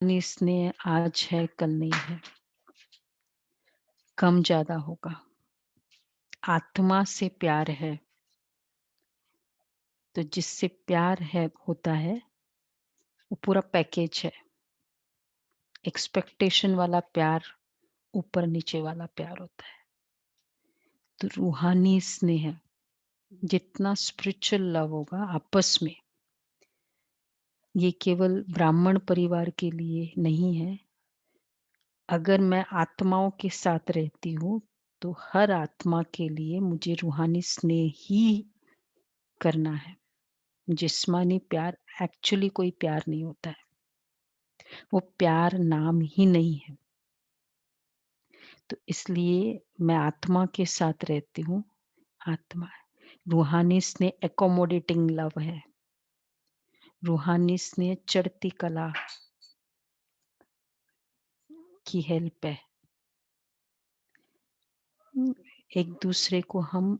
स्नेह आज है कल नहीं है, कम ज्यादा होगा। आत्मा से प्यार है तो जिससे प्यार है होता है वो पूरा पैकेज है। एक्सपेक्टेशन वाला प्यार ऊपर नीचे वाला प्यार होता है। तो रूहानी स्नेह जितना स्पिरिचुअल लव होगा आपस में, ये केवल ब्राह्मण परिवार के लिए नहीं है। अगर मैं आत्माओं के साथ रहती हूँ तो हर आत्मा के लिए मुझे रूहानी स्नेह ही करना है। जिस्मानी प्यार एक्चुअली कोई प्यार नहीं होता है, वो प्यार नाम ही नहीं है। तो इसलिए मैं आत्मा के साथ रहती हूँ। आत्मा रूहानी स्नेह एकोमोडेटिंग लव है। रूहानी स्नेह चढ़ती कला की हेल्प है। एक दूसरे को हम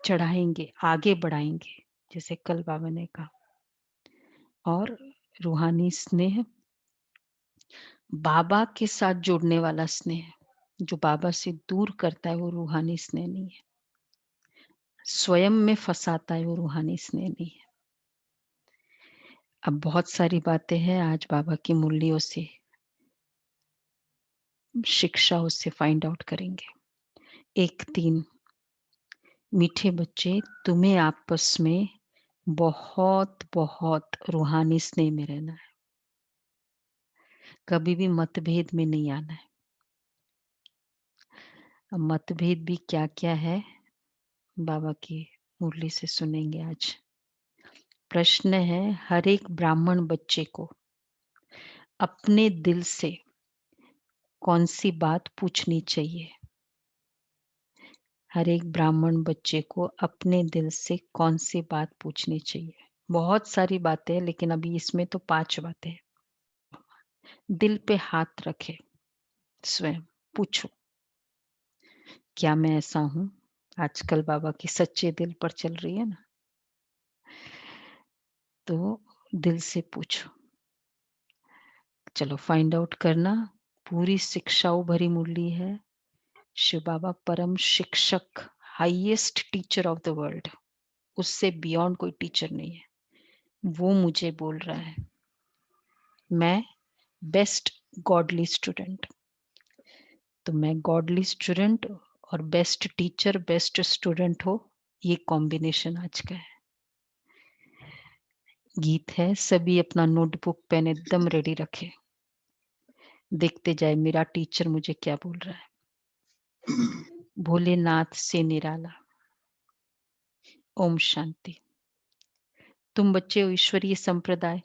चढ़ाएंगे, आगे बढ़ाएंगे, जैसे कल बाबा ने कहा। और रूहानी स्नेह बाबा के साथ जोड़ने वाला स्नेह, जो बाबा से दूर करता है वो रूहानी स्नेह नहीं है। स्वयं में फंसाता है वो रूहानी स्नेह नहीं है। अब बहुत सारी बातें हैं, आज बाबा की मुरलियों से शिक्षा उससे फाइंड आउट करेंगे। 1-3 मीठे बच्चे, तुम्हें आपस में बहुत बहुत रूहानी स्नेह में रहना है। कभी भी मतभेद में नहीं आना है। अब मतभेद भी क्या क्या है बाबा की मुरली से सुनेंगे आज। प्रश्न है, हर एक ब्राह्मण बच्चे को अपने दिल से कौन सी बात पूछनी चाहिए? हर एक ब्राह्मण बच्चे को अपने दिल से कौन सी बात पूछनी चाहिए? बहुत सारी बातें हैं, लेकिन अभी इसमें तो 5 बातें हैं। दिल पे हाथ रखे, स्वयं पूछो, क्या मैं ऐसा हूं? आजकल बाबा की सच्चे दिल पर चल रही है ना, तो दिल से पूछो। चलो फाइंड आउट करना। पूरी शिक्षाओं भरी मुरली है। शिव बाबा परम शिक्षक, highest teacher of the world, उससे बियॉन्ड कोई टीचर नहीं है। वो मुझे बोल रहा है, मैं बेस्ट गॉडली स्टूडेंट। तो मैं गॉडली स्टूडेंट और बेस्ट टीचर, बेस्ट स्टूडेंट हो, ये कॉम्बिनेशन आज का है। गीत है, सभी अपना नोटबुक पेन एकदम रेडी रखे, देखते जाए मेरा टीचर मुझे क्या बोल रहा है। भोलेनाथ से निराला। ओम शांति। तुम बच्चे हो ईश्वरीय संप्रदाय,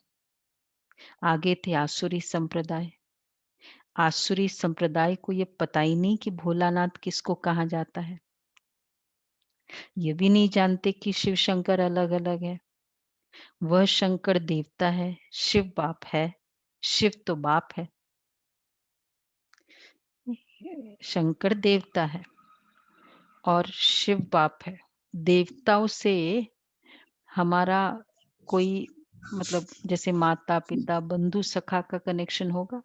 आगे थे आसुरी संप्रदाय। आसुरी संप्रदाय को ये पता ही नहीं कि भोलानाथ किसको कहा जाता है। ये भी नहीं जानते कि शिव शंकर अलग अलग है। वह शंकर देवता है, शिव बाप है। शिव तो बाप है। शंकर देवता है और शिव बाप है। देवताओं से हमारा कोई मतलब जैसे माता पिता बंधु सखा का कनेक्शन होगा?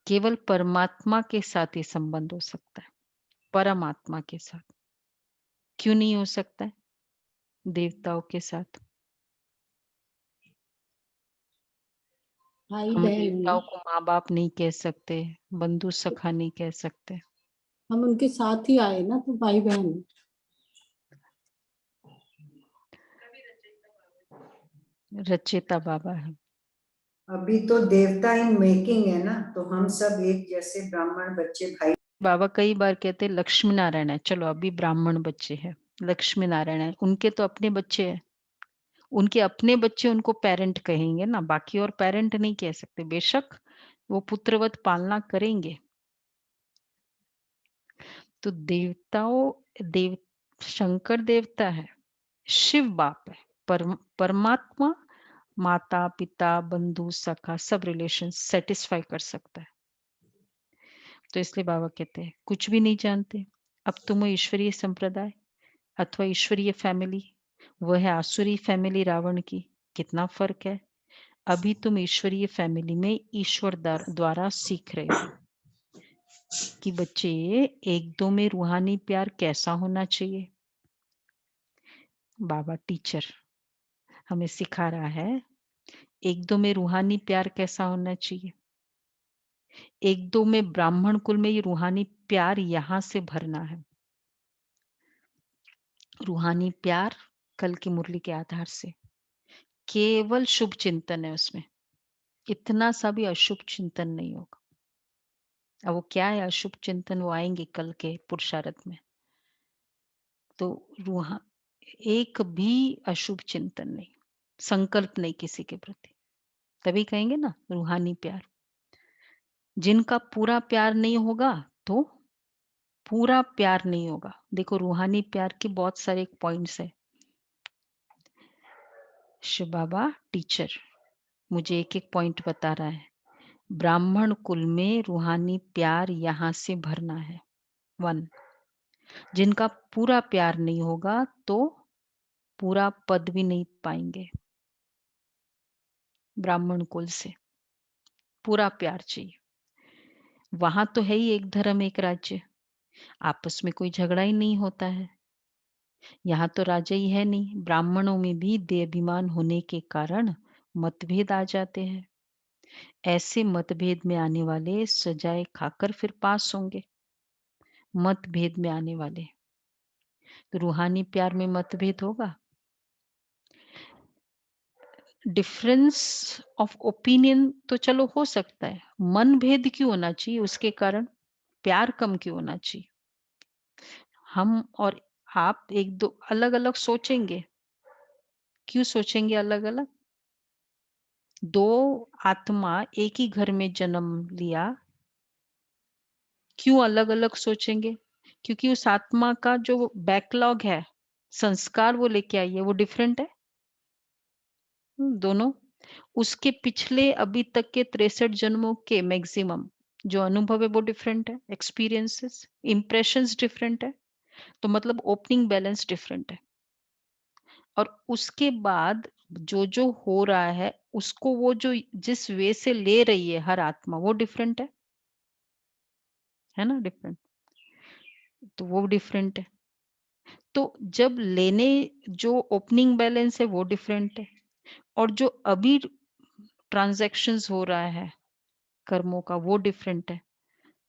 केवल परमात्मा के साथ ही संबंध हो सकता है, परमात्मा के साथ। क्यों नहीं हो सकता है देवताओं के साथ? भाई हम बहन देवताओं में को माँ बाप नहीं कह सकते, बंधु सखा नहीं कह सकते। हम उनके साथ ही आए ना, तो भाई बहन। रचयिता बाबा है। अभी तो देवता इन मेकिंग है ना, तो हम सब एक जैसे ब्राह्मण बच्चे भाई। बाबा कई बार कहते लक्ष्मी नारायण है। चलो अभी ब्राह्मण बच्चे हैं, लक्ष्मी नारायण है, उनके तो अपने बच्चे हैं। उनके अपने बच्चे उनको पेरेंट कहेंगे ना, बाकी और पेरेंट नहीं कह सकते। बेशक वो पुत्रवत पालना करेंगे। तो देव शंकर देवता है, शिव बाप है, परमात्मा माता पिता बंधु सखा सब रिलेशन सेटिस्फाई कर सकता है। तो इसलिए बाबा कहते हैं कुछ भी नहीं जानते। अब तुम ईश्वरीय संप्रदाय अथवा ईश्वरीय फैमिली, वह है आसुरी फैमिली रावण की। कितना फर्क है। अभी तुम ईश्वरीय फैमिली में ईश्वर द्वारा सीख रहे हो कि बच्चे एक दो में रूहानी प्यार कैसा होना चाहिए। बाबा टीचर हमें सिखा रहा है एक दो में रूहानी प्यार कैसा होना चाहिए। एक दो में ब्राह्मण कुल में ये रूहानी प्यार यहां से भरना है। रूहानी प्यार कल की मुरली के आधार से केवल शुभ चिंतन है, उसमें इतना सा भी अशुभ चिंतन नहीं होगा। अब वो क्या है अशुभ चिंतन, वो आएंगे कल के पुरुषार्थ में। तो रूहा एक भी अशुभ चिंतन नहीं, संकल्प नहीं किसी के प्रति, तभी कहेंगे ना रूहानी प्यार। जिनका पूरा प्यार नहीं होगा तो पूरा प्यार नहीं होगा। देखो रूहानी प्यार के बहुत सारे पॉइंट्स है। शिव बाबा टीचर मुझे एक एक पॉइंट बता रहा है। ब्राह्मण कुल में रूहानी प्यार यहां से भरना है। 1, जिनका पूरा प्यार नहीं होगा तो पूरा पद भी नहीं पाएंगे। ब्राह्मण कुल से पूरा प्यार चाहिए। वहां तो है ही एक धर्म एक राज्य, आपस में कोई झगड़ा ही नहीं होता है। यहाँ तो राजा ही है नहीं। ब्राह्मणों में भी देहाभिमान होने के कारण मतभेद आ जाते हैं। ऐसे मतभेद में आने वाले सजाए खाकर फिर पास होंगे। मतभेद में आने वाले, तो रूहानी प्यार में मतभेद होगा। डिफरेंस ऑफ ओपिनियन तो चलो हो सकता है, मन भेद क्यों होना चाहिए उसके कारण? प्यार कम क्यों होना चाहिए? हम और आप एक दो अलग अलग सोचेंगे, क्यों सोचेंगे अलग अलग? दो आत्मा एक ही घर में जन्म लिया, क्यों अलग अलग सोचेंगे? क्योंकि उस आत्मा का जो बैकलॉग है, संस्कार वो लेके आई है, वो डिफरेंट है। दोनों उसके पिछले अभी तक के 63 जन्मों के मैक्सिमम जो अनुभव है वो डिफरेंट है। एक्सपीरियंसेस इंप्रेशंस डिफरेंट है। तो मतलब ओपनिंग बैलेंस डिफरेंट है। और उसके बाद जो जो हो रहा है उसको वो जो जिस वे से ले रही है हर आत्मा वो डिफरेंट है ना, डिफरेंट। तो वो डिफरेंट है। तो जब लेने जो ओपनिंग बैलेंस है वो डिफरेंट है, और जो अभी ट्रांजैक्शंस हो रहा है कर्मों का वो डिफरेंट है।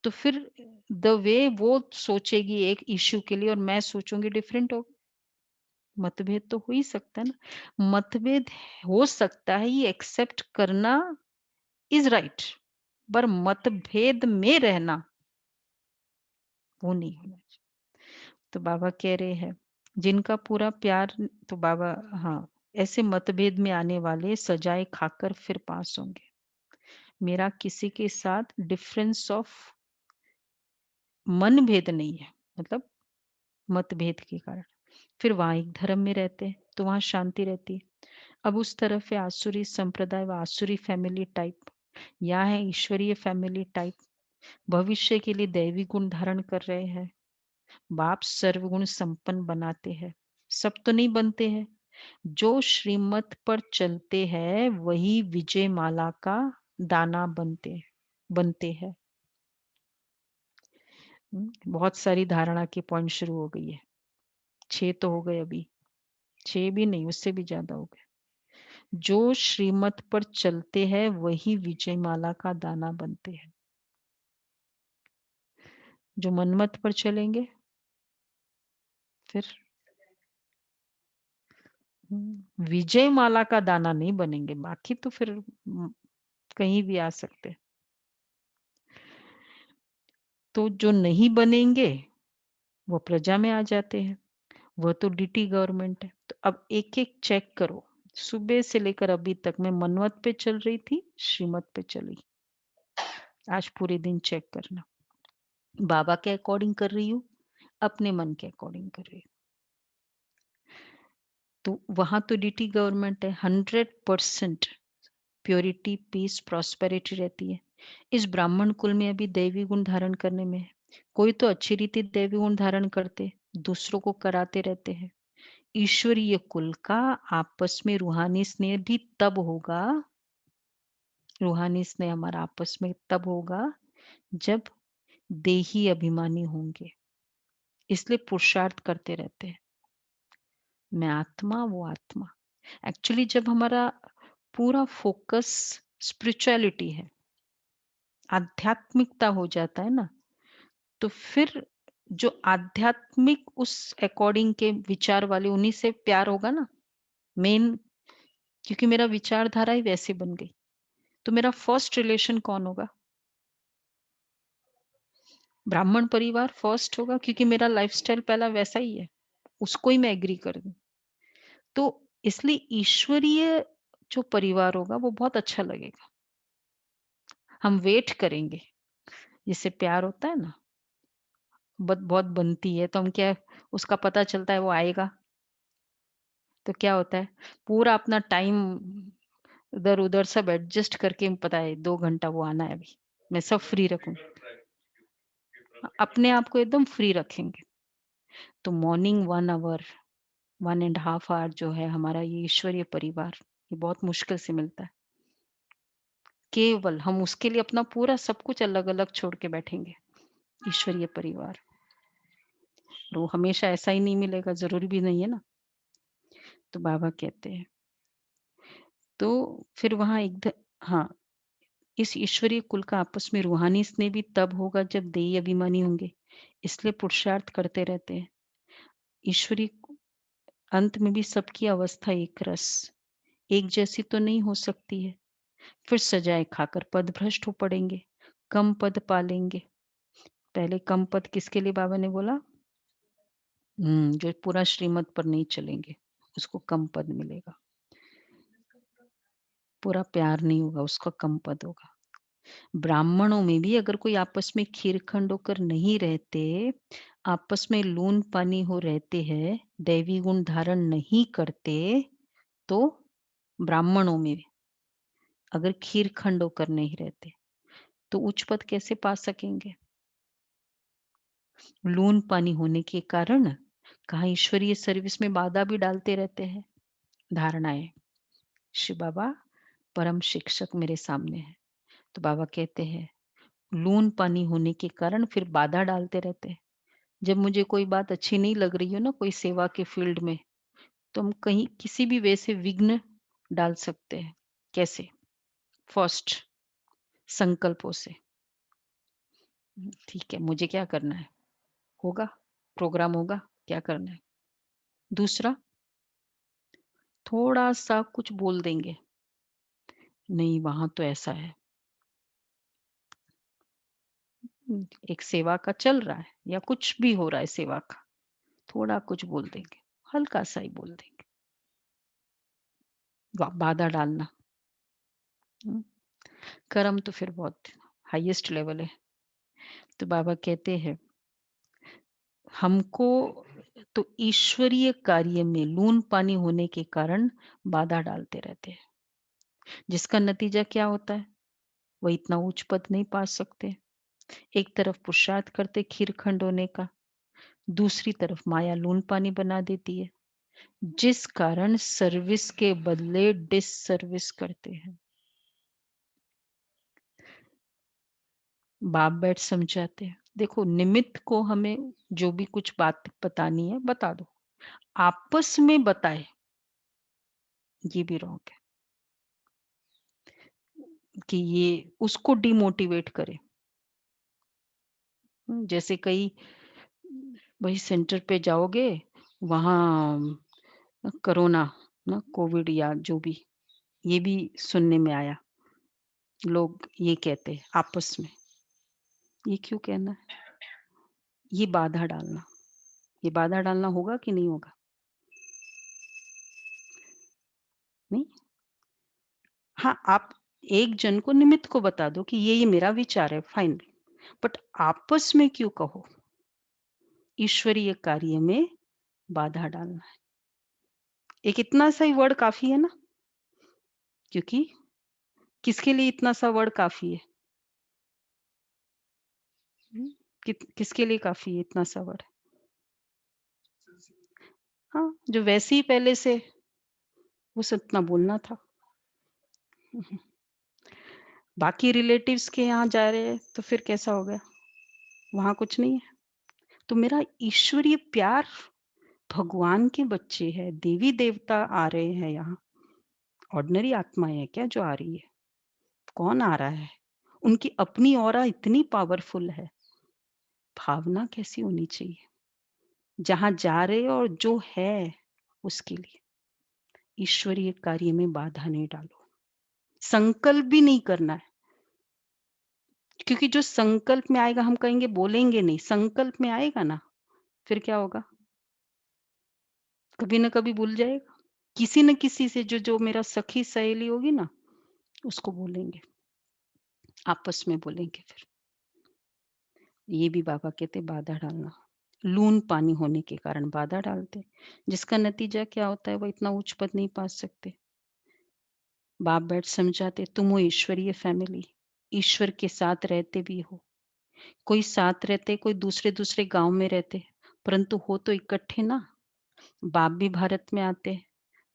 तो फिर द वे वो सोचेगी एक इश्यू के लिए और मैं सोचूंगी डिफरेंट हो। मतभेद तो हो ही सकता है ना। मतभेद हो सकता है, ये एक्सेप्ट करना इज राइट, पर मतभेद में रहना वो नहीं होना चाहिए। तो बाबा कह रहे हैं जिनका पूरा प्यार, तो बाबा हाँ, ऐसे मतभेद में आने वाले सजाए खाकर फिर पास होंगे। मेरा किसी के साथ डिफरेंस ऑफ मन भेद नहीं है, मतलब मतभेद के कारण फिर वहां एक धर्म में रहते हैं तो वहां शांति रहती है। अब उस तरफ है आसुरी संप्रदाय व आसुरी फैमिली टाइप, यहाँ है ईश्वरीय फैमिली टाइप। भविष्य के लिए दैवी गुण धारण कर रहे हैं। बाप सर्वगुण संपन्न बनाते हैं, सब तो नहीं बनते हैं। जो श्रीमत पर चलते हैं वही विजय माला का दाना बनते हैं। बहुत सारी धारणा के पॉइंट शुरू हो गई है। 6 तो हो गए अभी, 6 भी नहीं उससे भी ज्यादा हो गए। जो श्रीमत पर चलते हैं वही विजय माला का दाना बनते हैं। जो मनमत पर चलेंगे फिर विजय माला का दाना नहीं बनेंगे, बाकी तो फिर कहीं भी आ सकते हैं। तो जो नहीं बनेंगे वो प्रजा में आ जाते हैं, वह तो डीटी गवर्नमेंट है। तो अब एक एक चेक करो, सुबह से लेकर अभी तक मैं मनवत पे चल रही थी, श्रीमत पे चली। आज पूरे दिन चेक करना, बाबा के अकॉर्डिंग कर रही हूँ, अपने मन के अकॉर्डिंग कर रही हूँ। तो वहां तो डीटी गवर्नमेंट है, 100% प्योरिटी पीस प्रॉस्पेरिटी रहती है। इस ब्राह्मण कुल में अभी दैवी गुण धारण करने में है। कोई तो अच्छी रीति दैवी गुण धारण करते, दूसरों को कराते रहते हैं। ईश्वरीय कुल का आपस में रूहानी स्नेह भी तब होगा, रूहानी स्नेह हमारा आपस में तब होगा जब देही अभिमानी होंगे। इसलिए पुरुषार्थ करते रहते हैं, मैं आत्मा वो आत्मा। एक्चुअली जब हमारा पूरा फोकस स्पिरिचुअलिटी है, आध्यात्मिकता हो जाता है ना, तो फिर जो आध्यात्मिक उस अकॉर्डिंग के विचार वाले उन्हीं से प्यार होगा ना मेन, क्योंकि मेरा विचारधारा ही वैसे बन गई। तो मेरा फर्स्ट रिलेशन कौन होगा? ब्राह्मण परिवार फर्स्ट होगा, क्योंकि मेरा लाइफस्टाइल पहला वैसा ही है, उसको ही मैं एग्री कर दूं। तो इसलिए ईश्वरीय जो परिवार होगा वो बहुत अच्छा लगेगा। हम वेट करेंगे, जिससे प्यार होता है ना, बहुत बनती है, तो हम क्या, उसका पता चलता है वो आएगा, तो क्या होता है, पूरा अपना टाइम इधर-उधर सब एडजस्ट करके, पता है 2 घंटा वो आना है अभी, मैं सब फ्री रखूँ। अपने आप को एकदम फ्री रखेंगे। तो morning 1 hour, 1 and half hour जो है हमारा ये ईश्वरीय परिवार, ये बहुत मुश्किल से मिलता है। केवल हम उसके लिए अपना पूरा सब कुछ अलग-अलग छोड़ के बैठेंगे, ईश्वरीय परिवार। वो हमेशा ऐसा ही नहीं मिलेगा, ज़रूरी भी नहीं है ना। तो बाबा कहते हैं, तो फिर वहाँ हाँ, इस ईश्वरीय कुल का आपस में रूहानी स्नेह भी तब होगा जब देही अभिमानी होंगे। इसलिए पुरुषार्थ करते रहते हैं। ईश्वरीय अंत में भी सबकी अवस्था एक रस, एक जैसी तो नहीं हो सकती है। फिर सजाए खाकर पदभ्रष्ट हो पड़ेंगे, कम पद पालेंगे। पहले कम पद किसके लिए बाबा ने बोला? जो पूरा श्रीमत पर नहीं चलेंगे, उसको कम पद मिलेगा। पूरा प्यार नहीं होगा, उसका कम पद होगा। ब्राह्मणों में भी अगर कोई आपस में खीरखंड होकर नहीं रहते, आपस में लून पानी हो रहते हैं, दैवी गुण धारण नहीं करते, तो ब्राह्मणों में अगर खीरखंड होकर नहीं रहते, तो उच्च पद कैसे पा सकेंगे? लून पानी होने के कारण कहा ईश्वरीय सर्विस में बाधा भी डालते रहते हैं। धारणाएं, शिव बाबा परम शिक्षक मेरे सामने है, तो बाबा कहते हैं लून पानी होने के कारण फिर बाधा डालते रहते हैं। जब मुझे कोई बात अच्छी नहीं लग रही हो ना, कोई सेवा के फील्ड में, तो हम कहीं किसी भी वे से विघ्न डाल सकते हैं। कैसे? फर्स्ट संकल्पों से। ठीक है, मुझे क्या करना है, होगा, प्रोग्राम होगा, क्या करना है। दूसरा, थोड़ा सा कुछ बोल देंगे, नहीं वहां तो ऐसा है। एक सेवा का चल रहा है या कुछ भी हो रहा है सेवा का, थोड़ा कुछ बोल देंगे, हल्का सा ही बोल देंगे, बाधा डालना। हम्म, कर्म तो फिर बहुत हाईएस्ट लेवल है। तो बाबा कहते हैं हमको तो ईश्वरीय कार्य में लून पानी होने के कारण बाधा डालते रहते हैं, जिसका नतीजा क्या होता है, वो इतना उच्च पद नहीं पा सकते। एक तरफ पुरुषार्थ करते खीरखंड होने का, दूसरी तरफ माया लून पानी बना देती है, जिस कारण सर्विस के बदले डिस सर्विस करते हैं। बाप बैठ समझाते हैं, देखो निमित्त को हमें जो भी कुछ बात बतानी है बता दो, आपस में बताए ये भी रॉन्ग है कि ये उसको डिमोटिवेट करे। जैसे कई वही सेंटर पे जाओगे, वहां कोरोना ना, कोविड या जो भी, ये भी सुनने में आया, लोग ये कहते हैं आपस में, ये क्यों कहना है, ये बाधा डालना, ये बाधा डालना होगा कि नहीं होगा? नहीं। हाँ, आप एक जन को निमित्त को बता दो कि ये मेरा विचार है, फाइन, बट आपस में क्यों कहो? ईश्वरीय कार्य में बाधा डालना है, एक इतना सा ही वर्ड काफी है ना, क्योंकि किसके लिए इतना सा वर्ड काफी है? किसके लिए काफी है इतना सा वर्ड? हाँ, जो वैसे ही पहले से बस इतना बोलना था। बाकी रिलेटिव्स के यहाँ जा रहे हैं तो फिर कैसा हो गया? वहाँ कुछ नहीं है। तो मेरा ईश्वरीय प्यार, भगवान के बच्चे हैं, देवी-देवता आ रहे हैं यहाँ। ऑर्डिनरी आत्माएँ हैं क्या जो आ रही है? कौन आ रहा है? उनकी अपनी ऑरा इतनी पावरफुल है, भावना कैसी होनी चाहिए? जहाँ जा रहे हो और जो है उसके लिए ईश्वरीय कार्य में बाधा नहीं डालो। संकल्प भी नहीं करना है, क्योंकि जो संकल्प में आएगा हम कहेंगे बोलेंगे नहीं, संकल्प में आएगा ना, फिर क्या होगा? कभी न कभी भूल जाएगा। किसी न किसी से जो मेरा सखी सहेली होगी ना, उसको बोलेंगे, आपस में बोलेंगे फिर। ये भी बाबा कहते बाधा डालना। लून पानी होने के कारण बाधा डालते, जिसका नतीजा क्या होता है वो इतना उच्च पद नहीं पा सकते। बाप बैठ समझाते तुम हो ईश्वरीय फैमिली, ईश्वर के साथ रहते भी हो। कोई साथ रहते, कोई दूसरे दूसरे गांव में रहते, परंतु हो तो इकट्ठे ना। बाप भी भारत में आते हैं।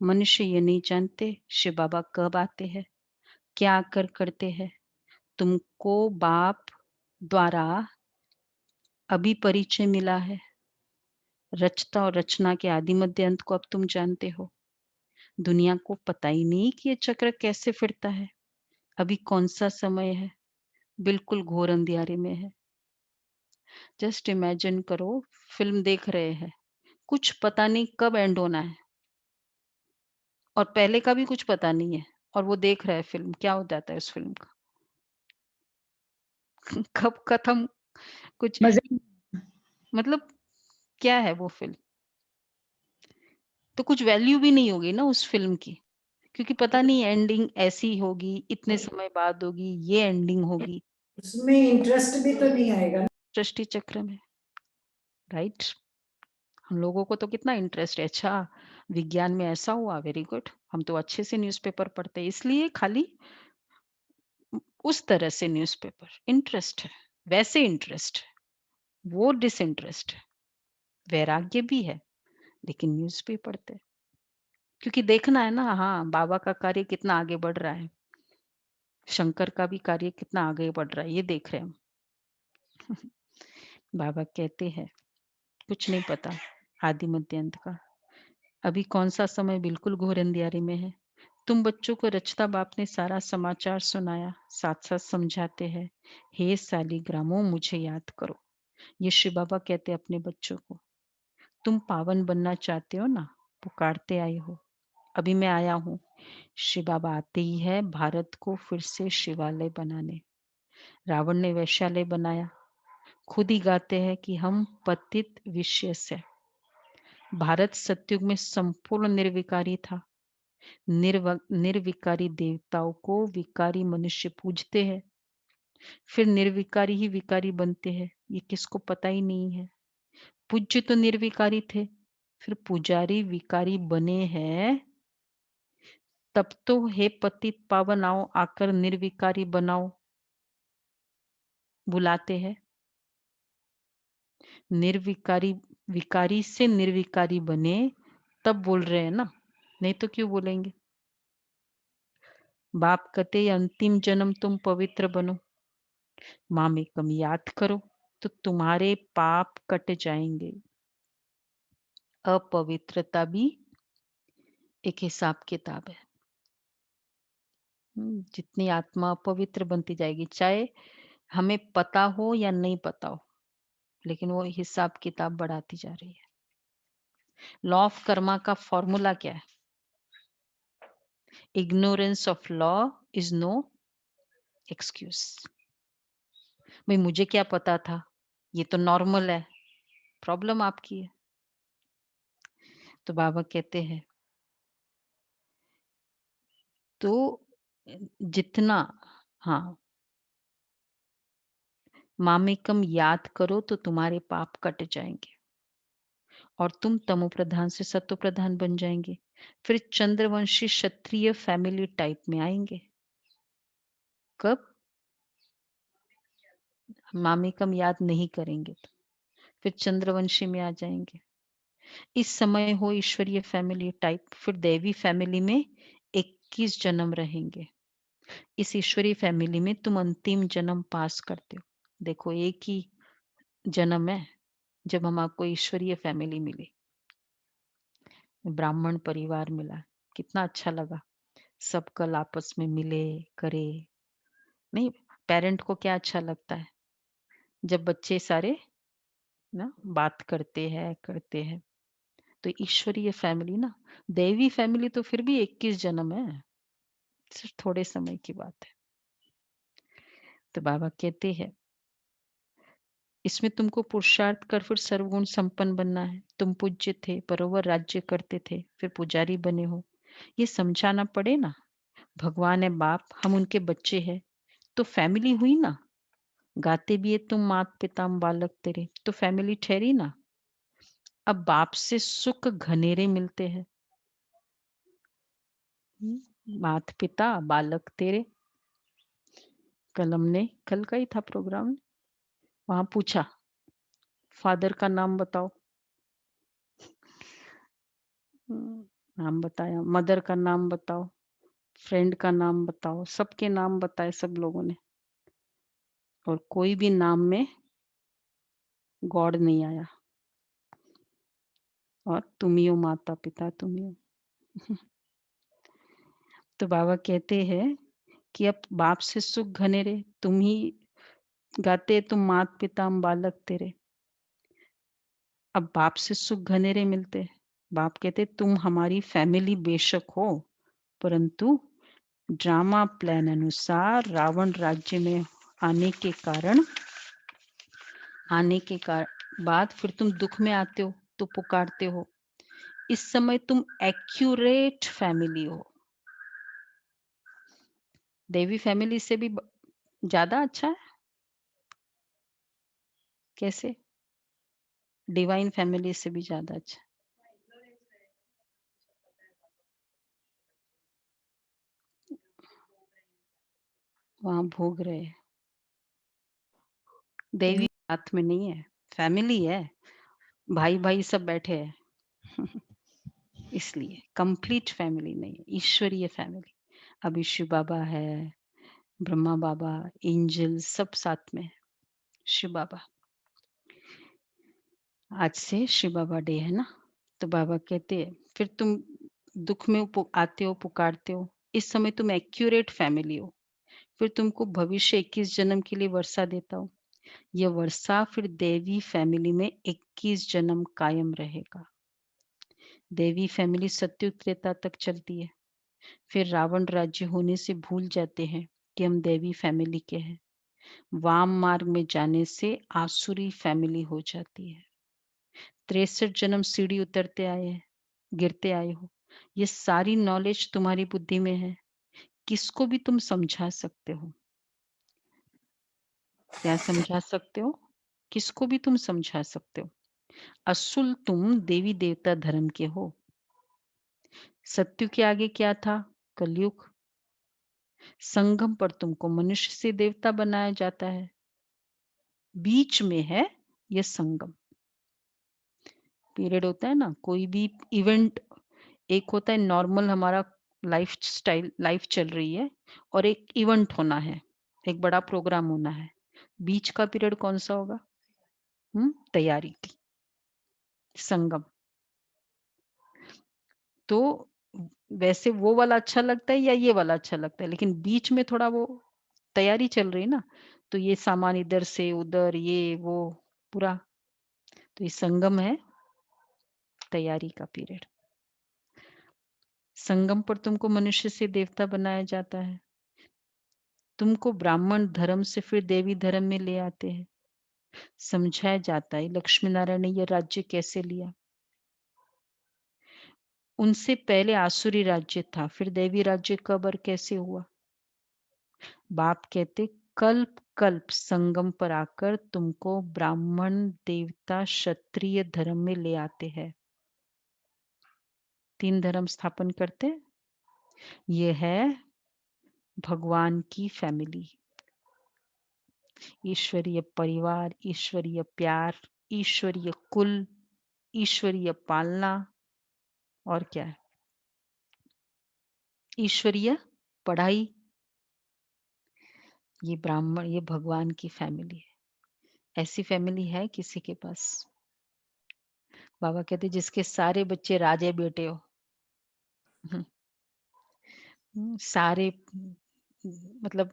मनुष्य ये नहीं जानते शिव बाबा कब आते हैं, क्या आकर करते हैं। तुमको बाप द्वारा अभी परिचय मिला है। रचता और रचना के आदि मध्य अंत को अब तुम जानते हो। दुनिया को पता ही नहीं कि ये चक्र कैसे फिरता है, अभी कौन सा समय है, बिल्कुल घोर अंधियारे में है। जस्ट इमेजिन करो, फिल्म देख रहे हैं, कुछ पता नहीं कब एंड होना है और पहले का भी कुछ पता नहीं है, और वो देख रहा है फिल्म, क्या हो जाता है उस फिल्म का? कब खत्म, कुछ मजे मतलब क्या है वो फिल्म? तो कुछ वैल्यू भी नहीं होगी ना उस फिल्म की, क्योंकि पता नहीं एंडिंग ऐसी होगी, इतने समय बाद होगी, ये एंडिंग होगी। उसमें इंटरेस्ट भी तो नहीं आएगा ना। सृष्टि चक्र में, राइट? हम लोगों को तो कितना इंटरेस्ट है, अच्छा विज्ञान में ऐसा हुआ, वेरी गुड, हम तो अच्छे से न्यूज़पेपर पढ़ते हैं, इसलिए खाली उस तरह से न्यूज़पेपर इंटरेस्ट है, वैसे इंटरेस्ट है, वो डिसइंटरेस्ट है। वैराग्य भी है, लेकिन न्यूज़ भी पढ़ते हैं, क्योंकि देखना है ना, हाँ बाबा का कार्य कितना आगे बढ़ रहा है, शंकर का भी कार्य कितना आगे बढ़ रहा है, ये देख रहे हैं हम। बाबा कहते हैं कुछ नहीं पता आदि मध्य अंत का, अभी कौन सा समय बिल्कुल घोर अंधियारे में है। तुम बच्चों को रचता बाप ने सारा समाचार सुनाया, साथ साथ समझाते हैं, हे सालिग्रामो मुझे याद करो। ये शिव बाबा कहते हैं अपने बच्चों को, तुम पावन बनना चाहते हो ना, पुकारते आए हो, अभी मैं आया हूँ। शिव बाबा आते ही है भारत को फिर से शिवालय बनाने। रावण ने वैश्यालय बनाया, खुद ही गाते हैं कि हम पतित विषय से। भारत सतयुग में संपूर्ण निर्विकारी था। निर्विकारी देवताओं को विकारी मनुष्य पूजते हैं, फिर निर्विकारी ही विकारी बनते हैं, ये किसको पता ही नहीं है। पूज्य तो निर्विकारी थे, फिर पुजारी विकारी बने हैं, तब तो हे पतित पावन आओ आकर निर्विकारी बनाओ, बुलाते हैं। निर्विकारी, विकारी से निर्विकारी बने तब बोल रहे हैं ना, नहीं तो क्यों बोलेंगे? बाप कहते अंतिम जन्म तुम पवित्र बनो, माँ में कम याद करो तो तुम्हारे पाप कट जाएंगे। अपवित्रता भी एक हिसाब किताब है। जितनी आत्मा अपवित्र बनती जाएगी, चाहे हमें पता हो या नहीं पता हो, लेकिन वो हिसाब किताब बढ़ाती जा रही है। लॉ ऑफ कर्मा का फॉर्मूला क्या है? Ignorance of law is no excuse. भाई मुझे क्या पता था, ये तो नॉर्मल है, प्रॉब्लम आपकी है। तो बाबा कहते हैं तो जितना, हाँ, मामेकम याद करो तो तुम्हारे पाप कट जाएंगे और तुम तमो प्रधान से सत्व प्रधान बन जाएंगे, फिर चंद्रवंशी क्षत्रिय फैमिली टाइप में आएंगे। कब? मामेकम याद नहीं करेंगे तो फिर चंद्रवंशी में आ जाएंगे। इस समय हो ईश्वरीय फैमिली टाइप, फिर दैवी फैमिली में 21 जन्म रहेंगे। इस ईश्वरीय फैमिली में तुम अंतिम जन्म पास करते हो। देखो एक ही जन्म है जब हम आपको ईश्वरीय फैमिली मिली, ब्राह्मण परिवार मिला, कितना अच्छा लगा। सब कल आपस में मिले करे। नहीं, पेरेंट को क्या अच्छा लगता है जब बच्चे सारे ना बात करते हैं। तो ईश्वरीय फैमिली ना, दैवी फैमिली तो फिर भी 21 जन्म है, सिर्फ थोड़े समय की बात है। तो बाबा कहते हैं इसमें तुमको पुरुषार्थ कर फिर सर्वगुण संपन्न बनना है। तुम पूज्य थे, बरोबर राज्य करते थे, फिर पुजारी बने हो। ये समझाना पड़े ना, भगवान है बाप, हम उनके बच्चे हैं, तो फैमिली हुई ना। गाते भी है तुम मात पिता बालक तेरे, तो फैमिली ठहरी ना। अब बाप से सुख घनेरे मिलते हैं। मात पिता बालक तेरे, कल हमने, कल का ही था प्रोग्राम, वहां पूछा फादर का नाम बताओ, नाम बताया, मदर का नाम बताओ, फ्रेंड का नाम बताओ, सबके नाम बताए सब लोगों ने, और कोई भी नाम में गॉड नहीं आया। और तुम ही हो माता पिता, तुम ही हो। तो बाबा कहते हैं कि अब बाप से सुख घनेरे, तुम ही गाते तुम मात पिता हम बालक तेरे। अब बाप से सुख घनेरे मिलते। बाप कहते तुम हमारी फैमिली बेशक हो, परंतु ड्रामा प्लान अनुसार रावण राज्य में आने के बाद फिर तुम दुख में आते हो तो पुकारते हो। इस समय तुम एक्यूरेट फैमिली हो। देवी फैमिली से भी ज्यादा अच्छा है। कैसे? डिवाइन फैमिली से भी ज्यादा अच्छा। वहां भोग रहे हैं। देवी साथ में नहीं है, फैमिली है, भाई भाई सब बैठे हैं। इसलिए कंप्लीट फैमिली नहीं है, ईश्वरीय फैमिली। अभी शिव बाबा है, ब्रह्मा बाबा, एंजल सब साथ में है। शिव बाबा, आज से शिव बाबा डे है ना, तो बाबा कहते हैं फिर तुम दुख में आते हो पुकारते हो, इस समय तुम एक्यूरेट फैमिली हो। फिर तुमको भविष्य 21 जन्म के लिए वर्षा देता हूँ। यह वर्षा फिर देवी फैमिली में 21 जन्म कायम रहेगा। देवी फैमिली सत्युग त्रेता तक चलती है, फिर रावण राज्य होने से भूल जाते हैं कि हम देवी फैमिली के हैं। वाम मार्ग में जाने से आसुरी फैमिली हो जाती है। 63 जन्म सीढ़ी उतरते आए हैं, गिरते आए हो। ये सारी नॉलेज तुम्हारी बुद्धि में है, किसको भी तुम समझा सकते हो। क्या समझा सकते हो? किसको भी तुम समझा सकते हो। असुल तुम देवी देवता धर्म के हो। सत्यु के आगे क्या था? कलयुग। संगम पर तुमको मनुष्य से देवता बनाया जाता है। बीच में है ये संगम पीरियड होता है ना, कोई भी इवेंट, एक होता है नॉर्मल हमारा लाइफ स्टाइल, लाइफ चल रही है, और एक इवेंट होना है, एक बड़ा प्रोग्राम होना है। बीच का पीरियड कौन सा होगा? तैयारी की, संगम। तो वैसे वो वाला अच्छा लगता है या ये वाला अच्छा लगता है, लेकिन बीच में थोड़ा वो तैयारी चल रही है ना, तो ये सामान इधर से उधर, ये वो पूरा, तो ये संगम है, तैयारी का पीरियड। संगम पर तुमको मनुष्य से देवता बनाया जाता है। तुमको ब्राह्मण धर्म से फिर देवी धर्म में ले आते हैं। समझाया जाता है लक्ष्मी नारायण ने यह राज्य कैसे लिया। उनसे पहले आसुरी राज्य था, फिर देवी राज्य कब और कैसे हुआ। बाप कहते कल्प कल्प संगम पर आकर तुमको ब्राह्मण देवता क्षत्रिय धर्म में ले आते हैं। 3 धर्म स्थापन करते। यह है भगवान की फैमिली, ईश्वरीय परिवार, ईश्वरीय प्यार, ईश्वरीय कुल, ईश्वरीय पालना और क्या है, ईश्वरीय पढ़ाई। ये ब्राह्मण, ये भगवान की फैमिली है। ऐसी फैमिली है किसी के पास? बाबा कहते जिसके सारे बच्चे राजे बेटे हो। हम्म, सारे मतलब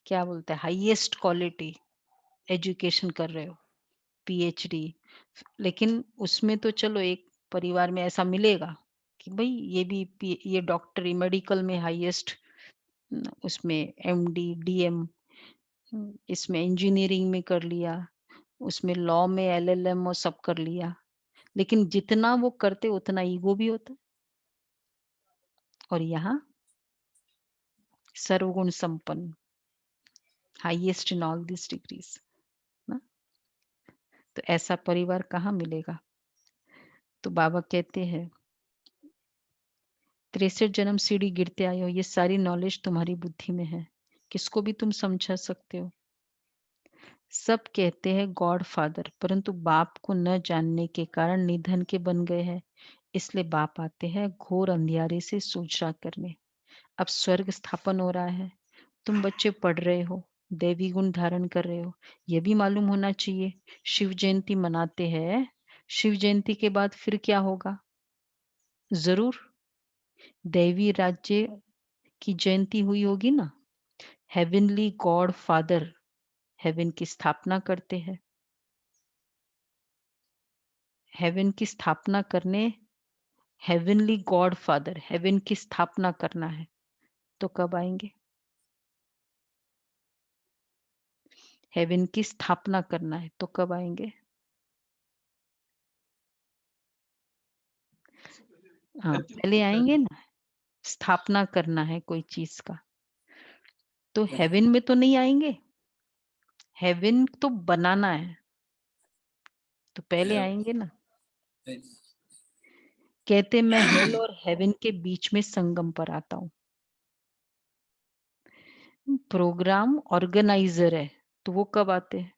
क्या बोलते हैं, हाईएस्ट क्वालिटी एजुकेशन कर रहे हो, पीएचडी। लेकिन उसमें तो चलो एक परिवार में ऐसा मिलेगा कि भाई ये भी ये डॉक्टरी मेडिकल में हाईएस्ट, उसमें एमडी डीएम, इसमें इंजीनियरिंग में कर लिया, उसमें लॉ में एलएलएम और सब कर लिया। लेकिन जितना वो करते उतना ईगो भी होता है। और यहाँ सर्वगुण संपन्न, highest in all this degrees ना। तो ऐसा परिवार कहाँ मिलेगा? तो बाबा कहते हैं 63 जन्म सीढ़ी गिरते आए हो, ये सारी नॉलेज तुम्हारी बुद्धि में है, किसको भी तुम समझा सकते हो। सब कहते हैं गॉड फादर, परंतु बाप को न जानने के कारण निधन के बन गए हैं। इसलिए बाप आते हैं घोर अंधियारे से सूचना करने। अब स्वर्ग स्थापन हो रहा है, तुम बच्चे पढ़ रहे हो, देवी गुण धारण कर रहे हो, यह भी मालूम होना चाहिए। शिव जयंती मनाते हैं, शिव जयंती के बाद फिर क्या होगा? जरूर दैवी राज्य की जयंती हुई होगी ना। हेवनली गॉड फादर हेवन की स्थापना करते हैं। हेवन की स्थापना करने, हेवनली गॉड फादर हेवन की स्थापना करना है तो कब आएंगे? हेवन की स्थापना करना है तो कब आएंगे? हाँ पहले आएंगे ना। स्थापना करना है कोई चीज का तो हेवन में तो नहीं आएंगे, हेवन तो बनाना है तो पहले आएंगे ना। कहते मैं हेल और हेवन के बीच में संगम पर आता हूँ। प्रोग्राम ऑर्गेनाइजर है तो वो कब आते हैं?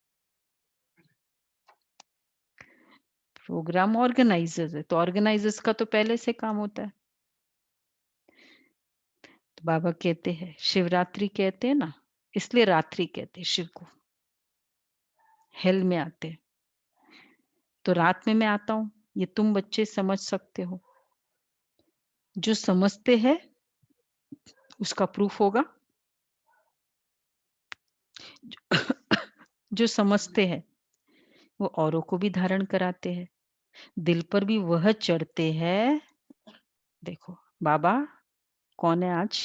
प्रोग्राम ऑर्गेनाइजर्स है तो ऑर्गेनाइजर्स का तो पहले से काम होता है। तो बाबा कहते हैं शिवरात्रि कहते हैं ना, इसलिए रात्रि कहते हैं शिव को, हेल में आते हैं। तो रात में मैं आता हूं, ये तुम बच्चे समझ सकते हो। जो समझते हैं उसका प्रूफ होगा। जो समझते हैं वो औरों को भी धारण कराते हैं, दिल पर भी वह चढ़ते हैं। देखो बाबा कौन है आज?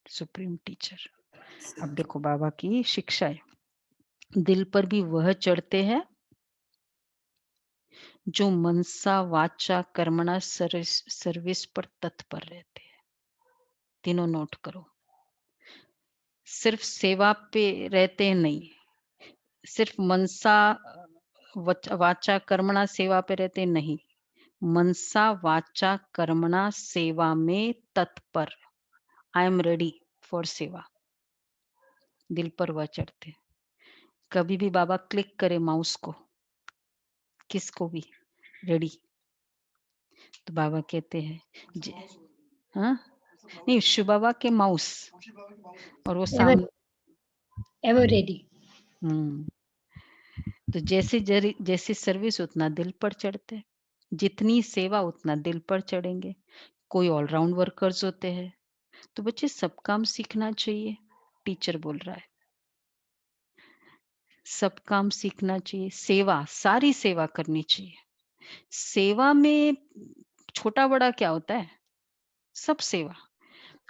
Supreme teacher. अब देखो बाबा की शिक्षा है, दिल पर भी वह चढ़ते हैं जो मनसा वाचा कर्मणा सर्विस पर तत्पर रहते हैं। तीनों नोट करो। सिर्फ सेवा पे रहते हैं नहीं, सिर्फ मनसा वाचा कर्मणा सेवा पे रहते हैं नहीं, मनसा वाचा कर्मणा सेवा में तत्पर। आई एम रेडी फॉर सेवा। दिल पर वह चढ़ते। कभी भी बाबा क्लिक करे माउस को, किसको भी रेडी। तो बाबा कहते हैं हाँ नहीं, शिव बाबा के माउस और वो सामने एवर रेडी। तो जैसी सर्विस उतना दिल पर चढ़ते, जितनी सेवा उतना दिल पर चढ़ेंगे। कोई ऑलराउंड वर्कर्स होते हैं तो बच्चे सब काम सीखना चाहिए। टीचर बोल रहा है सब काम सीखना चाहिए, सेवा सारी सेवा करनी चाहिए। सेवा में छोटा बड़ा क्या होता है, सब सेवा।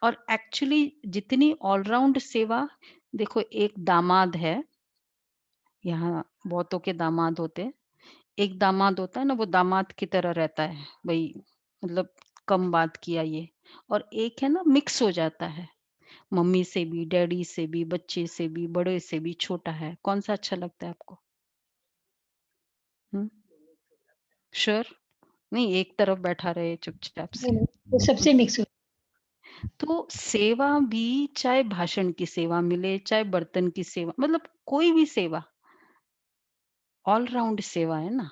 और एक्चुअली जितनी ऑलराउंड सेवा, देखो एक दामाद है, यहाँ बहुतों के दामाद होते हैं। एक दामाद होता है ना, वो दामाद की तरह रहता है भाई, मतलब कम बात किया ये। और एक है ना मिक्स हो जाता है, मम्मी से भी, डैडी से भी, बच्चे से भी, बड़े से भी, छोटा है। कौन सा अच्छा लगता है आपको? श्योर? नहीं एक तरफ बैठा रहे चुपचाप से। वो सबसे मिक्स हो। तो सेवा भी, चाहे भाषण की सेवा मिले, चाहे बर्तन की सेवा, मतलब कोई भी सेवा ऑल राउंड सेवा है ना।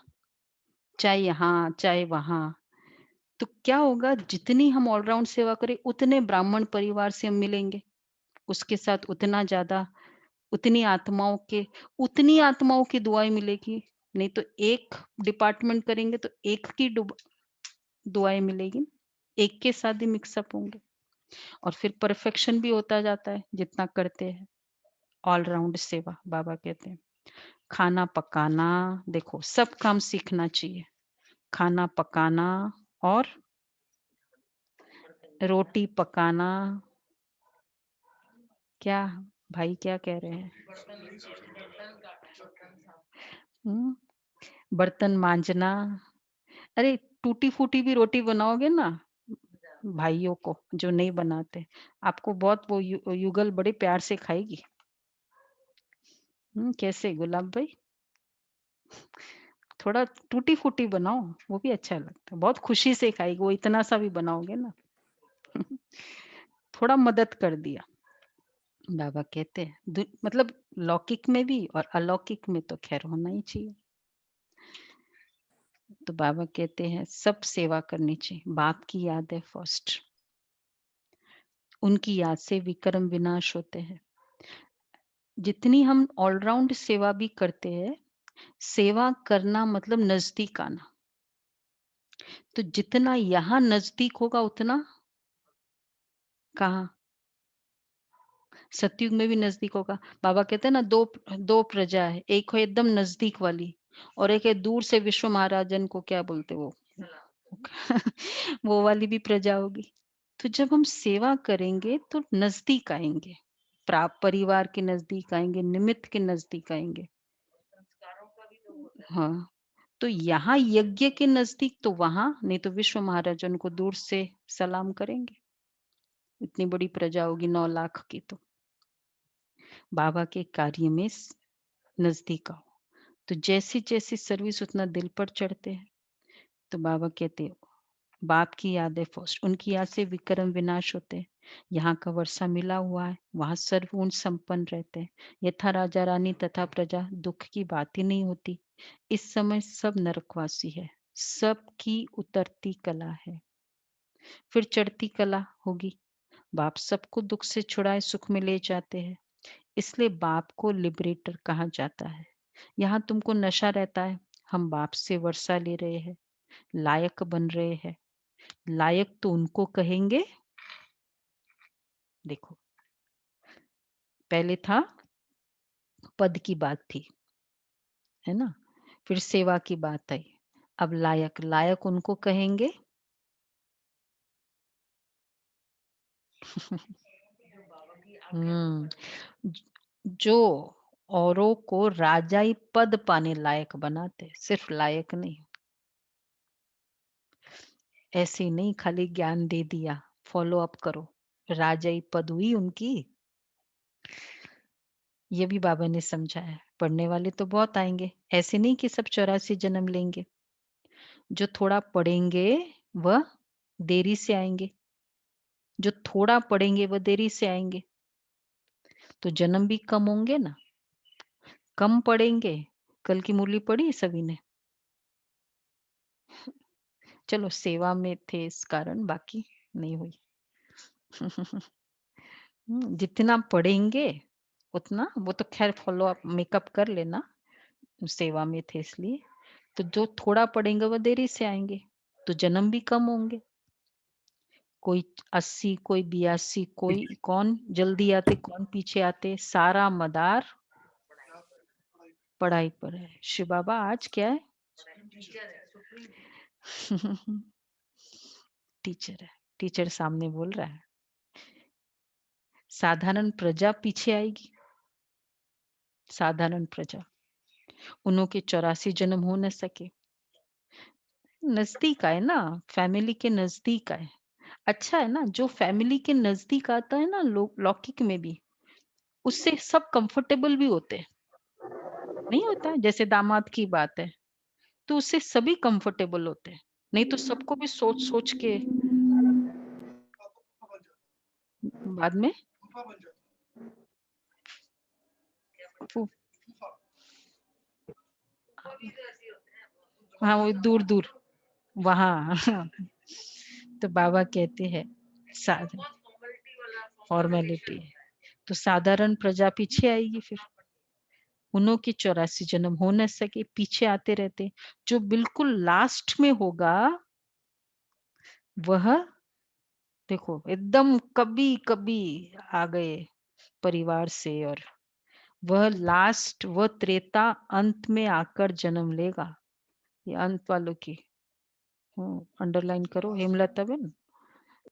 चाहे यहाँ चाहे वहां। तो क्या होगा, जितनी हम ऑलराउंड सेवा करें उतने ब्राह्मण परिवार से हम मिलेंगे, उसके साथ उतना ज्यादा उतनी आत्माओं की दुआएं मिलेगी। नहीं तो एक डिपार्टमेंट करेंगे तो एक की दुआएं मिलेगी, एक के साथ ही मिक्सअप होंगे, और फिर परफेक्शन भी होता जाता है जितना करते हैं। ऑलराउंड सेवा बाबा कहते हैं। खाना पकाना, देखो सब काम सीखना चाहिए, खाना पकाना और रोटी पकाना। क्या भाई क्या कह रहे हैं? हम्म, बर्तन मांजना। अरे टूटी फूटी भी रोटी बनाओगे ना, भाइयों को जो नहीं बनाते, आपको बहुत वो युगल बड़े प्यार से खाएगी। कैसे गुलाब भाई? थोड़ा टूटी फूटी बनाओ, वो भी अच्छा लगता है, बहुत खुशी से खाएगी वो, इतना सा भी बनाओगे ना। थोड़ा मदद कर दिया। बाबा कहते हैं मतलब लौकिक में भी और अलौकिक में तो खैर होना ही चाहिए। तो बाबा कहते हैं सब सेवा करनी चाहिए, बाप की याद है फर्स्ट, उनकी याद से विक्रम विनाश होते हैं। जितनी हम ऑलराउंड सेवा भी करते हैं, सेवा करना मतलब नजदीक आना। तो जितना यहाँ नजदीक होगा उतना कहाँ सतयुग में भी नजदीक होगा। बाबा कहते हैं ना, दो प्रजा है, एक है एकदम नजदीक वाली और एक है दूर से विश्व महाराजन को क्या बोलते वो वो वाली भी प्रजा होगी। तो जब हम सेवा करेंगे तो नजदीक आएंगे, परिवार के नजदीक आएंगे, निमित्त के नजदीक आएंगे। हाँ, तो यहाँ यज्ञ के नजदीक तो वहां नहीं तो विश्व महाराजन को दूर से सलाम करेंगे, इतनी बड़ी प्रजा होगी 9 लाख की। तो बाबा के कार्य में नजदीक आओ, तो जैसी जैसी सर्विस उतना दिल पर चढ़ते हैं। तो बाबा कहते हैं बाप की याद है फर्स्ट, उनकी याद से विक्रम विनाश होते हैं। यहाँ का वर्षा मिला हुआ है, वहां सर्वगुण संपन्न रहते हैं। यथा राजा रानी तथा प्रजा, दुख की बात ही नहीं होती। इस समय सब नरकवासी है, सबकी उतरती कला है, फिर चढ़ती कला होगी। बाप सबको दुख से छुड़ाए सुख में ले जाते हैं, इसलिए बाप को लिबरेटर कहा जाता है। यहाँ तुमको नशा रहता है, हम बाप से वर्षा ले रहे हैं, लायक बन रहे हैं। लायक तो उनको कहेंगे, देखो पहले था पद की बात थी, है ना, फिर सेवा की बात आई, अब लायक, लायक उनको कहेंगे हम्म, जो औरों को राजाई पद पाने लायक बनाते, सिर्फ लायक नहीं, ऐसे नहीं खाली ज्ञान दे दिया फॉलो अप करो, राजाई पद हुई उनकी। ये भी बाबा ने समझाया, पढ़ने वाले तो बहुत आएंगे, ऐसे नहीं कि सब 84 जन्म लेंगे। जो थोड़ा पढ़ेंगे वह देरी से आएंगे, जो थोड़ा पढ़ेंगे वह देरी से आएंगे, तो जन्म भी कम होंगे ना, कम पढ़ेंगे। कल की मुरली पढ़ी सभी ने? चलो सेवा में थे इस कारण, बाकी नहीं हुई। जितना पढ़ेंगे उतना, वो तो खैर फॉलो अप मेकअप कर लेना, सेवा में थे इसलिए। तो जो थोड़ा पढ़ेंगे वो देरी से आएंगे, तो जन्म भी कम होंगे। कोई 80, कोई 82, कोई कौन जल्दी आते कौन पीछे आते, सारा मदार पढ़ाई पर है। शिव बाबा आज क्या है? टीचर है, टीचर सामने बोल रहा है। साधारण प्रजा पीछे आएगी, साधारण प्रजा, उन्हों के 84 जन्म हो न सके। नजदीक आए ना, फैमिली के नजदीक आए। अच्छा है ना, जो फैमिली के नजदीक आता है ना, लौकिक में भी, उससे सब कंफर्टेबल भी होते हैं, नहीं होता है? जैसे दामाद की बात है, तो उससे सभी कंफर्टेबल होते हैं, नहीं तो सबको भी सोच सोच के बाद में फू- हाँ वो दूर दूर वहाँ तो बाबा कहते हैं फॉर्मेलिटी तो साधारण प्रजा पीछे आएगी, फिर उन्हों की 84 जन्म हो न सके, पीछे आते रहते। जो बिल्कुल लास्ट में होगा वह देखो एकदम कभी कभी आ गए परिवार से, और वह लास्ट, वह त्रेता अंत में आकर जन्म लेगा। ये अंत वालों की अंडरलाइन करो, हेमलता बहन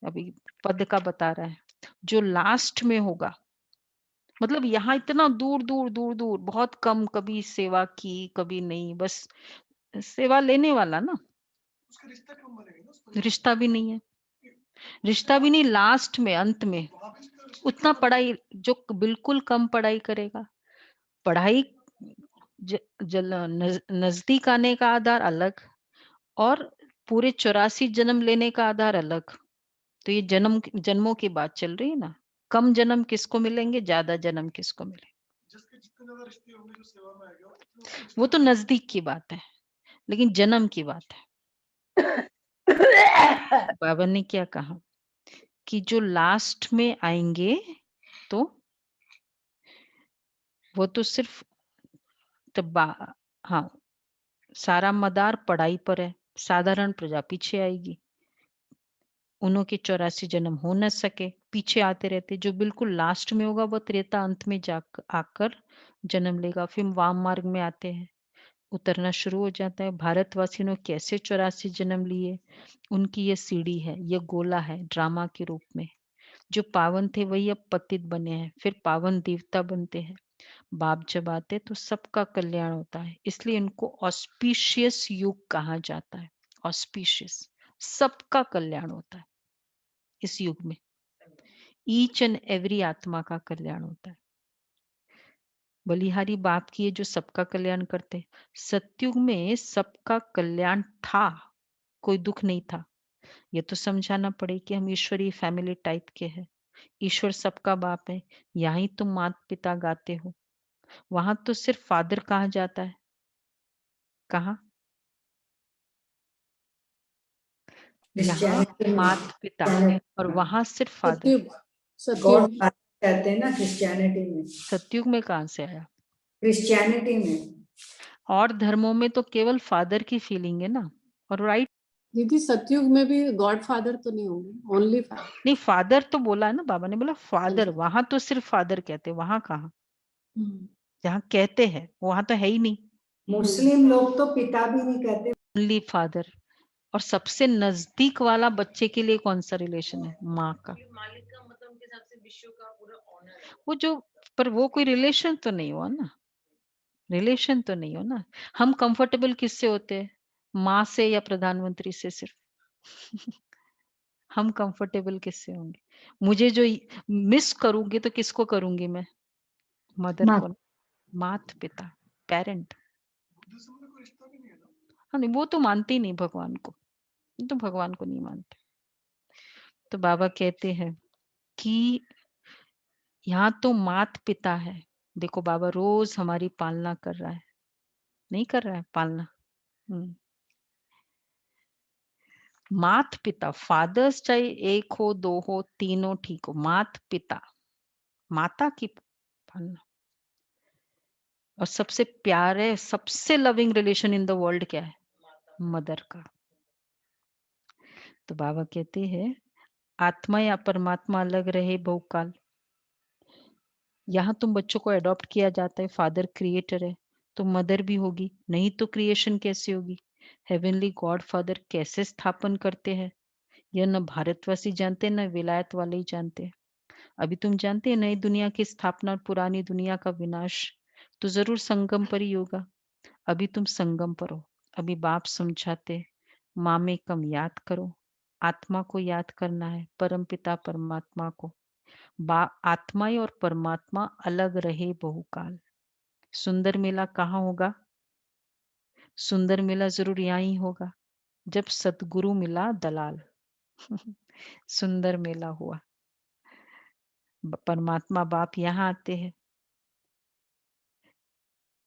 अभी पद का बता रहा है। जो लास्ट में होगा, मतलब यहाँ इतना दूर दूर दूर दूर, बहुत कम, कभी सेवा की कभी नहीं, बस सेवा लेने वाला ना, रिश्ता भी नहीं है, रिश्ता भी नहीं, लास्ट में अंत में उतना पढ़ाई, जो बिल्कुल कम पढ़ाई करेगा, पढ़ाई नजदीक आने का आधार अलग, और पूरे 84 जन्म लेने का आधार अलग। तो ये जन्मों की बात चल रही है ना, कम जन्म किसको मिलेंगे, ज्यादा जन्म किसको मिलेंगे, वो तो नजदीक की बात है, लेकिन जन्म की बात है। बाबा ने क्या कहा कि जो लास्ट में आएंगे तो वो तो सिर्फ हाँ, सारा मदार पढ़ाई पर है, साधारण प्रजा पीछे आएगी। उन्हों के 84 जन्म हो न सके, पीछे आते रहते। जो बिल्कुल लास्ट में होगा वो त्रेता अंत में आकर जन्म लेगा। फिर वाम मार्ग में आते हैं, उतरना शुरू हो जाता है। भारतवासियों ने कैसे 84 जन्म लिए, उनकी ये सीढ़ी है, ये गोला है ड्रामा के रूप में। जो पावन थे वही अब पतित बने हैं, फिर पावन देवता बनते हैं। बाप जब आते तो सबका कल्याण होता है, इसलिए इनको ऑस्पिशियस युग कहा जाता है। ऑस्पिशियस, सबका कल्याण होता है इस युग में, ईच एंड एवरी आत्मा का कल्याण होता है। बलिहारी बाप की है जो सबका कल्याण करते। सतयुग में सबका कल्याण था, कोई दुख नहीं था। ये तो समझाना पड़े कि हम ईश्वरीय फैमिली टाइप के हैं, ईश्वर सबका बाप है। यहाँ ही तुम माता पिता गाते हो, वहां तो सिर्फ फादर कहा जाता है। कहा? यहाँ माता पिता, और वहां सिर्फ फादर। सतयुग गॉड सतयुग कहते हैं ना क्रिश्चियनिटी में। सतयुग में कहाँ से आया? क्रिश्चियनिटी में और धर्मों में तो केवल फादर की फीलिंग है ना, और राइट। दीदी, सतयुग में भी गॉड फादर तो नहीं होंगे, ओनली फादर। नहीं, फादर तो बोला है ना, बाबा ने बोला फादर, वहां तो सिर्फ फादर कहते, वहां कहा? जहाँ कहते हैं वहां तो है ही नहीं, मुस्लिम लोग तो पिता भी नहीं कहते, ओनली फादर। और सबसे नजदीक वाला बच्चे के लिए कौन सा रिलेशन है? माँ का। वो जो, पर वो कोई रिलेशन तो नहीं हुआ ना, रिलेशन तो नहीं हो ना। हम कंफर्टेबल किससे होते हैं? माँ से या प्रधानमंत्री से सिर्फ हम कंफर्टेबल किससे होंगे? मुझे जो मिस करूंगी तो किसको करूंगी मैं? मदर को, मात पिता, पेरेंट। हाँ नहीं, वो तो मानते ही नहीं भगवान को, तो भगवान को नहीं मानते। तो बाबा कहते हैं कि यहाँ तो मात पिता है। देखो बाबा रोज हमारी पालना कर रहा है, नहीं कर रहा है पालना? मात पिता, फादर्स चाहे एक हो, दो हो, तीनों ठीक हो, मात पिता, माता की पालना। और सबसे प्यारे, सबसे loving relation in the world क्या है? मदर का। तो बाबा कहते हैं आत्मा या परमात्मा अलग रहे बहुकाल। यहाँ तुम बच्चों को अडॉप्ट किया जाता है, फादर क्रिएटर है तो मदर भी होगी, नहीं तो क्रिएशन कैसे होगी? हेवनली गॉड फादर कैसे स्थापन करते हैं, यह न भारतवासी जानते न विलायत वाले ही जानते। अभी तुम जानते हैं नई दुनिया की स्थापना और पुरानी दुनिया का विनाश तो जरूर संगम पर ही होगा। अभी तुम संगम पर हो। अभी बाप समझाते, माँ में कम याद करो, आत्मा को याद करना है, परम पिता परमात्मा को। आत्मा और परमात्मा अलग रहे बहुकाल। सुंदर मेला कहाँ होगा? सुंदर मेला जरूर यहाँ ही होगा जब सतगुरु मिला दलाल सुंदर मेला हुआ, परमात्मा बाप यहाँ आते हैं।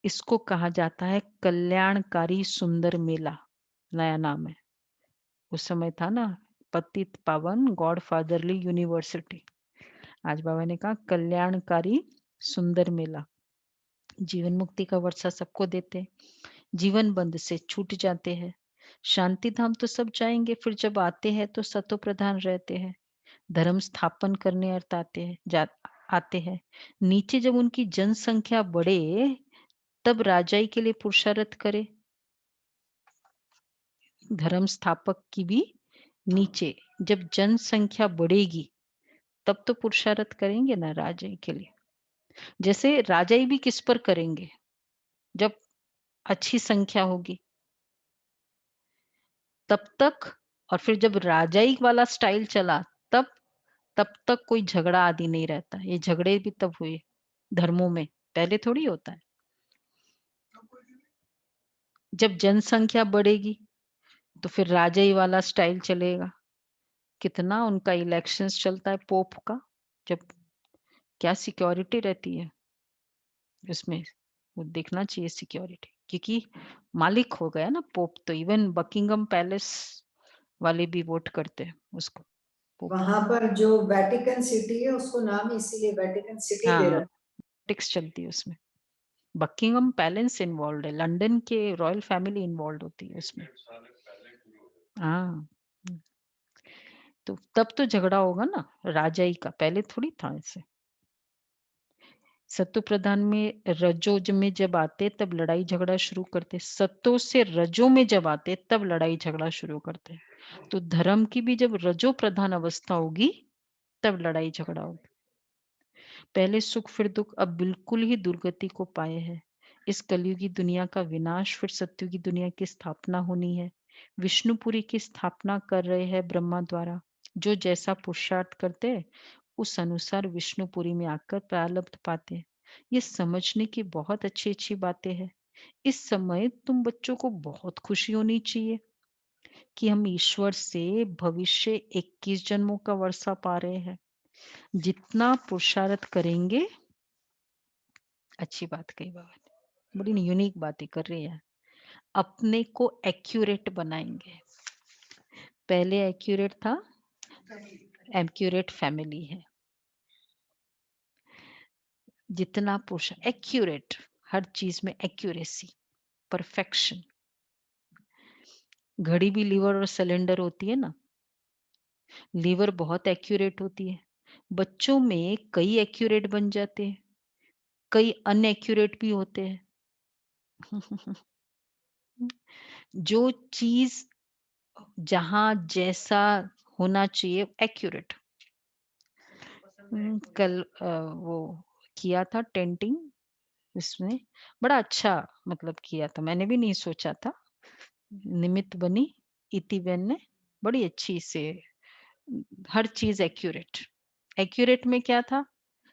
इसको कहा जाता है कल्याणकारी सुंदर मेला। नया नाम है। उस समय था ना पतित पावन गॉड फादरली यूनिवर्सिटी। आज बाबा ने कहा कल्याणकारी सुंदर मेला। जीवन मुक्ति का वर्षा सबको देते, जीवन बंध से छूट जाते हैं। शांति धाम तो सब जाएंगे, फिर जब आते हैं तो सतो प्रधान रहते हैं। धर्म स्थापन करने अर्थ आते हैं। नीचे जब उनकी जनसंख्या बढ़े तब राजाई के लिए पुरुषार्थ करे। धर्म स्थापक की भी नीचे जब जनसंख्या बढ़ेगी तब तो पुरुषार्थ करेंगे ना राजाई के लिए। जैसे राजाई भी किस पर करेंगे, जब अच्छी संख्या होगी तब तक, और फिर जब राजाई वाला स्टाइल चला तब तक कोई झगड़ा आदि नहीं रहता। ये झगड़े भी तब हुए धर्मों में, पहले थोड़ी होता है। जब जनसंख्या बढ़ेगी तो फिर राजाई वाला स्टाइल चलेगा। कितना उनका इलेक्शंस चलता है पोप का, जब क्या सिक्योरिटी रहती है उसमें, वो देखना चाहिए सिक्योरिटी, क्योंकि मालिक हो गया ना पोप। तो इवन बकिंगम पैलेस वाले भी वोट करते हैं उसको, पोप। वहां पर जो वेटिकन सिटी है उसको नाम इसीलिए वेटिकन सिटी दे हाँ, रखा पॉलिटिक्स चलती है उसमें। बकिंगम पैलेस इन्वॉल्व है, लंदन के रॉयल फैमिली इन्वॉल्व होती है उसमें। हाँ, तो तब तो झगड़ा होगा ना राजाई का, पहले थोड़ी था ऐसे। सत्व प्रधान में रजोज में जब आते तब लड़ाई झगड़ा शुरू करते, सत्व से रजो में जब आते तब लड़ाई झगड़ा शुरू करते। तो धर्म की भी जब रजो प्रधान अवस्था होगी तब लड़ाई झगड़ा होगी। पहले सुख फिर दुख, अब बिल्कुल ही दुर्गति को पाए हैं। इस कलयुगी दुनिया का विनाश, फिर सत्युगी दुनिया की स्थापना होनी है। विष्णुपुरी की स्थापना कर रहे हैं ब्रह्मा द्वारा। जो जैसा पुरुषार्थ करते हैं उस अनुसार विष्णुपुरी में आकर प्रारब्ध पाते हैं। ये समझने की बहुत अच्छी अच्छी बातें हैं। इस समय तुम बच्चों को बहुत खुशी होनी चाहिए कि हम ईश्वर से भविष्य 21 जन्मों का वर्षा पा रहे हैं। जितना पुरुषार्थ करेंगे, अच्छी बात कही बाबा ने, बड़ी यूनिक बातें कर रही है, अपने को एक्यूरेट बनाएंगे। पहले एक्यूरेट था, एक्यूरेट फैमिली है। जितना पुरुष एक्यूरेट, हर चीज में एक्यूरेसी, परफेक्शन। घड़ी भी लीवर और सिलेंडर होती है ना, लीवर बहुत एक्यूरेट होती है। बच्चों में कई एक्यूरेट बन जाते हैं, कई अनएक्यूरेट भी होते हैं। जो चीज जहां जैसा होना चाहिए एक्यूरेट। कल वो किया था टेंटिंग, इसमें बड़ा अच्छा मतलब किया था, मैंने भी नहीं सोचा था। निमित्त बनी इति बेन ने बड़ी अच्छी से, हर चीज एक्यूरेट। एक्यूरेट में क्या था,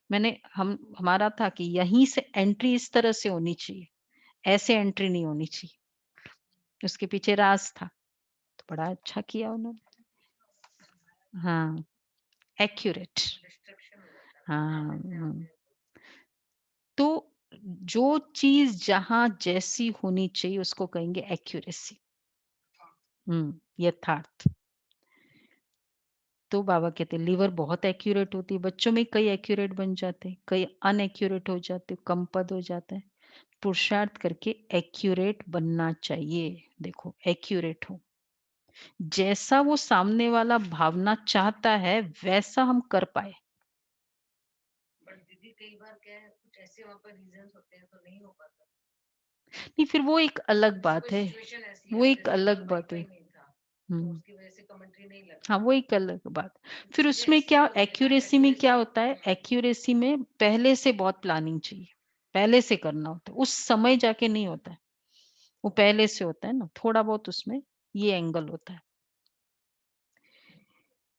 हमारा था कि यहीं से एंट्री इस तरह से होनी चाहिए, ऐसे एंट्री नहीं होनी चाहिए। उसके पीछे राज था, तो बड़ा अच्छा किया उन्होंने। हाँ, एक्यूरेट। हाँ, तो जो चीज जहां जैसी होनी चाहिए उसको कहेंगे एक्यूरेसी। यथार्थ। तो बाबा कहते लीवर बहुत एक्यूरेट होती है, बच्चों में कई एक्यूरेट बन जाते हैं, कई अनएक्यूरेट हो जाते, कम पद हो जाता है। पुरुषार्थ करके एक्यूरेट बनना चाहिए। देखो एक्यूरेट हो, जैसा वो सामने वाला भावना चाहता है वैसा हम कर पाए। दीदी कई बार क्या है, कुछ ऐसे वहाँ पर रीजंस होते हैं तो नहीं हो पाता। नहीं, फिर वो एक अलग बात है, सिचुएशन ऐसी वो आ एक जैसे अलग कल बात है। वाईफाई नहीं था, तो हम्म, उसकी वजह से कमेंट्री नहीं लग हाँ, वो एक अलग बात। फिर चीजें उसमें ऐसी क्या होती है ना, एक्यूरेसी में क्या होता है, accuracy, एक्यूरेसी में पहले से बहुत प्लानिंग चाहिए, पहले से करना होता है, उस समय जाके नहीं होता है, वो पहले से होता है ना, थोड़ा बहुत उसमें ये एंगल होता है।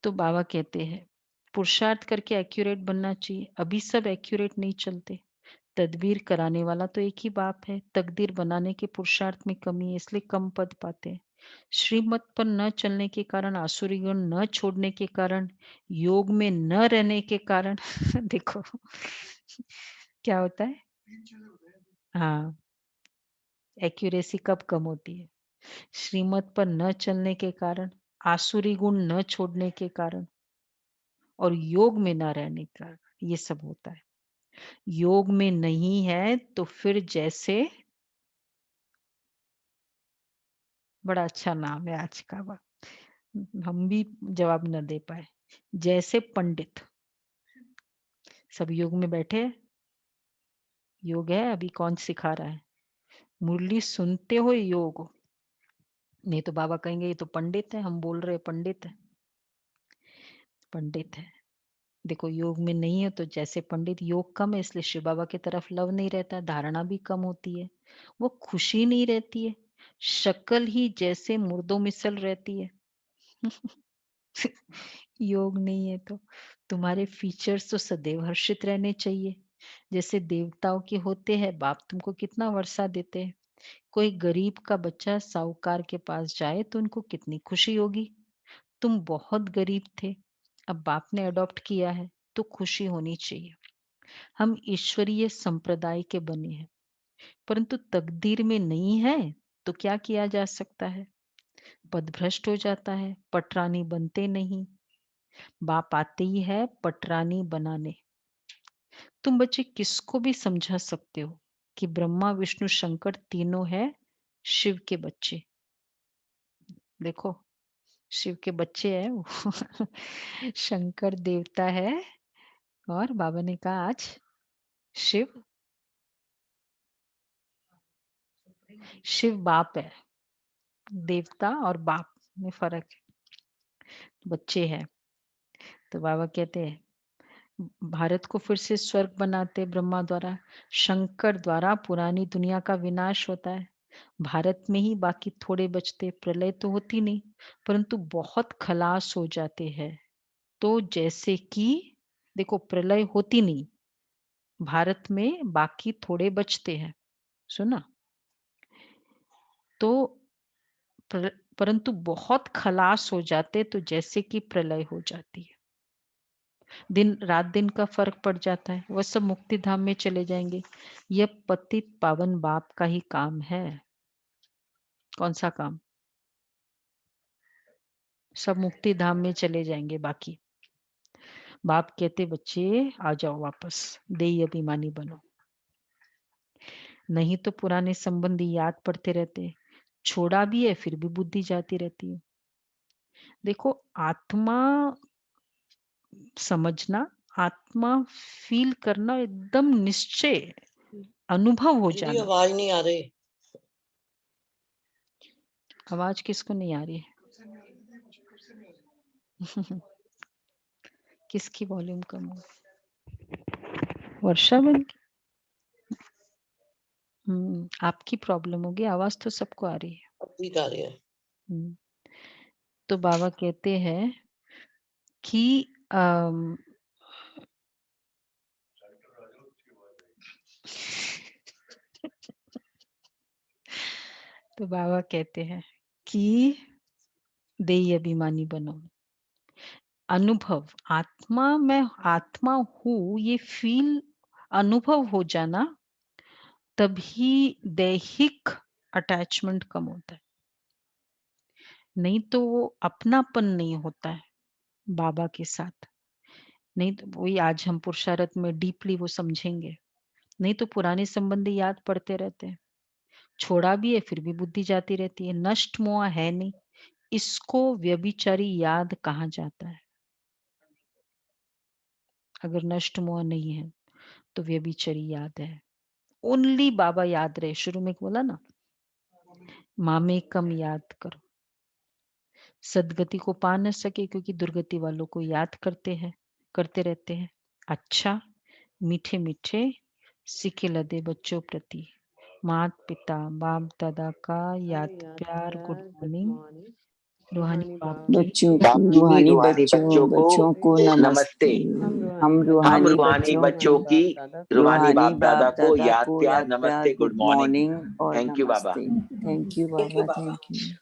तो बाबा कहते हैं पुरुषार्थ करके एक्यूरेट बनना चाहिए। अभी सब एक्यूरेट नहीं चलते, तदबीर कराने वाला तो एक ही बाप है, तकदीर बनाने के पुरुषार्थ में कमी है, इसलिए कम पद पाते हैं। श्रीमत पर न चलने के कारण, आसुरी गुण न छोड़ने के कारण, योग में न रहने के कारण देखो क्या होता है। हाँ, एक्यूरेसी कब कम होती है, श्रीमत पर न चलने के कारण, आसुरी गुण न छोड़ने के कारण और योग में न रहने के कारण ये सब होता है। योग में नहीं है तो फिर जैसे, बड़ा अच्छा नाम है आज का, हम भी जवाब न दे पाए। जैसे पंडित सब योग में बैठे हैं, योग है, अभी कौन सिखा रहा है? मुरली सुनते हो योग, नहीं तो बाबा कहेंगे ये तो पंडित है, हम बोल रहे पंडित है, पंडित है। देखो योग में नहीं है तो जैसे पंडित, योग कम है इसलिए शिव बाबा की तरफ लव नहीं रहता, धारणा भी कम होती है, वो खुशी नहीं रहती है, शक्ल ही जैसे मुर्दों मिसल रहती है। योग नहीं है तो तुम्हारे फीचर्स तो सदैव हर्षित रहने चाहिए, जैसे देवताओं के होते हैं। बाप तुमको कितना वर्षा देते हैं। कोई गरीब का बच्चा साहूकार के पास जाए तो उनको कितनी खुशी होगी। तुम बहुत गरीब थे, अब बाप ने अडॉप्ट किया है तो खुशी होनी चाहिए। हम ईश्वरीय संप्रदाय के बने हैं, परंतु तकदीर में नहीं है तो क्या किया जा सकता है? पदभ्रष्ट हो जाता है, पटरानी बनते नहीं। बाप आते ही है पटरानी बनाने। तुम बच्चे किसको भी समझा सकते हो कि ब्रह्मा विष्णु शंकर तीनों है शिव के बच्चे। देखो शिव के बच्चे हैं वो। शंकर देवता है और बाबा ने कहा आज शिव, शिव बाप है। देवता और बाप में फर्क है। बच्चे हैं तो बाबा कहते हैं भारत को फिर से स्वर्ग बनाते ब्रह्मा द्वारा, शंकर द्वारा पुरानी दुनिया का विनाश होता है। भारत में ही बाकी थोड़े बचते, प्रलय तो होती नहीं परंतु बहुत खलास हो जाते हैं। तो जैसे कि देखो प्रलय होती नहीं, भारत में बाकी थोड़े बचते हैं, सुना? तो परंतु बहुत खलास हो जाते तो जैसे कि प्रलय हो जाती है। दिन रात दिन का फर्क पड़ जाता है, वह सब मुक्ति धाम में चले जाएंगे। यह पतित पावन बाप का ही काम है। कौन सा काम? सब मुक्ति धाम में चले जाएंगे। बाकी बाप कहते बच्चे आ जाओ वापस, देही अभिमानी बनो। नहीं तो पुराने संबंधी याद पड़ते रहते, छोड़ा भी है फिर भी बुद्धि जाती रहती है। देखो आत्मा समझना, आत्मा फील करना, एकदम निश्चय अनुभव हो दीदी जाना। आवाज नहीं आ रही। आवाज किसको नहीं आ रही है? किसकी वॉल्यूम कम हो? वर्षा बन की? आपकी प्रॉब्लम होगी, आवाज तो सबको आ रही है। अब ठीक आ रही है। तो बाबा कहते हैं कि तो बाबा कहते हैं कि देही अभिमानी बनो। अनुभव, आत्मा मैं आत्मा हूँ ये फील अनुभव हो जाना, तभी दैहिक अटैचमेंट कम होता है। नहीं तो वो अपनापन नहीं होता है बाबा के साथ। नहीं तो वही आज हम पुरुषार्थ में डीपली वो समझेंगे। नहीं तो पुराने संबंधी याद पड़ते रहते हैं, छोड़ा भी है फिर भी बुद्धि जाती रहती है। नष्ट मोह है नहीं, इसको व्यभिचारी याद कहा जाता है। अगर नष्ट मोह नहीं है तो व्यभिचारी याद है। ओनली बाबा याद रहे। शुरू में बोला ना, मामे कम याद करो। सदगति को पा न सके क्योंकि दुर्गति वालों को याद करते रहते हैं। अच्छा मीठे मीठे सिके लदे बच्चों प्रति मात पिता बाप दादा का याद प्यार गुड मॉर्निंग रूहानी बाप की रूहानी बच्चों को नमस्ते। हम हम रूहानी रूहानी बच्चों की रूहानी बाप दादा को याद प्यार नमस्ते गुड मॉर्निंग। और थैंक यू बाबा। नमस्ते। Thank you Baba, thank you.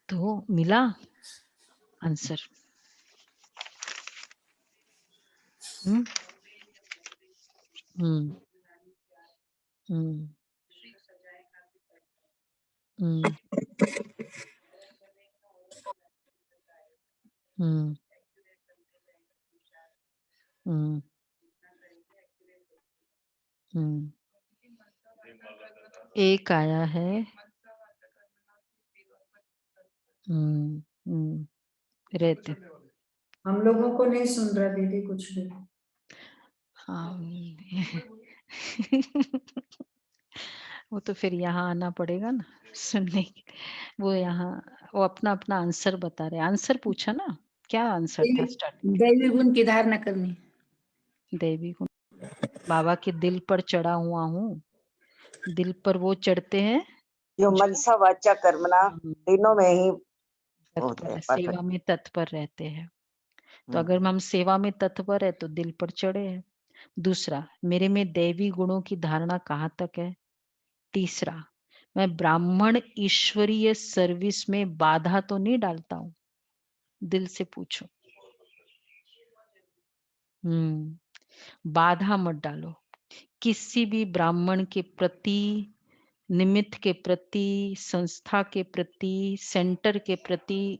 तो मिला आंसर। हम्म हम्म हम्म हम्म, हम्म, हम्म, हम्म। एक आया है। हम्म, रहते। हम लोगों को नहीं सुन रहा दीदी कुछ भी। हाँ। वो तो फिर यहाँ आना पड़ेगा ना सुनने के लिए। वो यहाँ वो अपना अपना आंसर बता रहे। आंसर पूछा ना, क्या आंसर था स्टार्टिंग? दैवी गुण की धारणा करनी। देवी गुण। बाबा के दिल पर चढ़ा हुआ हूँ। दिल पर वो चढ़ते हैं जो जो मनसा वाचा कर्मणा तीनों में ही होते तत्पर हैं, सेवा perfect। में तत्पर रहते हैं। तो अगर हम सेवा में तत्पर है तो दिल पर चढ़े हैं। दूसरा, मेरे में दैवी गुणों की धारणा कहाँ तक है? तीसरा, मैं ब्राह्मण ईश्वरीय सर्विस में बाधा तो नहीं डालता हूँ? दिल से पूछो। बाधा मत डालो। किसी भी ब्राह्मण के प्रति, निमित्त के प्रति, संस्था के प्रति, सेंटर के प्रति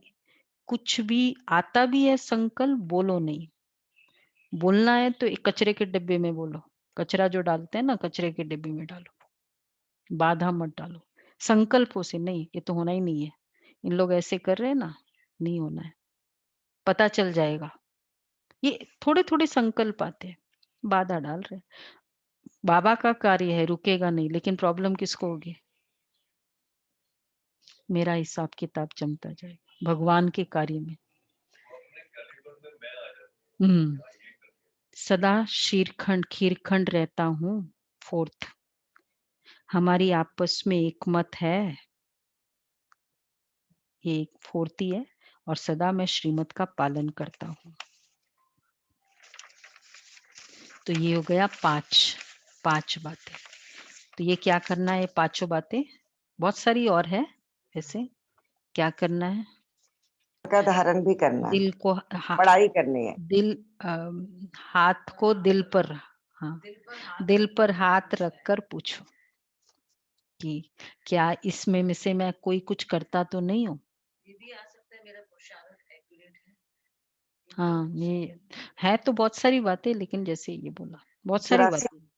कुछ भी आता भी है संकल्प, बोलो नहीं। बोलना है तो एक कचरे के डिब्बे में बोलो। कचरा जो डालते हैं ना, कचरे के डिब्बे में डालो। बाधा मत डालो। संकल्पों से नहीं, ये तो होना ही नहीं है। इन लोग ऐसे कर रहे हैं ना, नहीं होना है। पता चल जाएगा। ये थोड़े थोड़े संकल्प आते हैं, बाधा डाल रहे हैं। बाबा का कार्य है, रुकेगा नहीं, लेकिन प्रॉब्लम किसको होगी? मेरा हिसाब किताब जमता जाएगा भगवान के कार्य में। सदा शीरखंड खीरखंड रहता हूँ। फोर्थ, हमारी आपस में एक मत है, ये फोर्थ ही है। और सदा मैं श्रीमत का पालन करता हूँ। तो ये हो गया पांच बातें। तो ये क्या करना है? पांचों बातें, बहुत सारी और है वैसे। क्या करना है? का धारण भी करना है, दिल को पढ़ाई करनी है। दिल हाथ को दिल पर, हाँ, दिल पर हाथ रखकर पूछो कि क्या इसमें में से मैं कोई कुछ करता तो नहीं हूँ? ये भी आ सकता है मेरा पुरुषार्थ एक्यूरेट है। हाँ, ये है तो बहुत सारी बातें, लेकिन जैसे ये बोला बहुत सारी 84 बातें।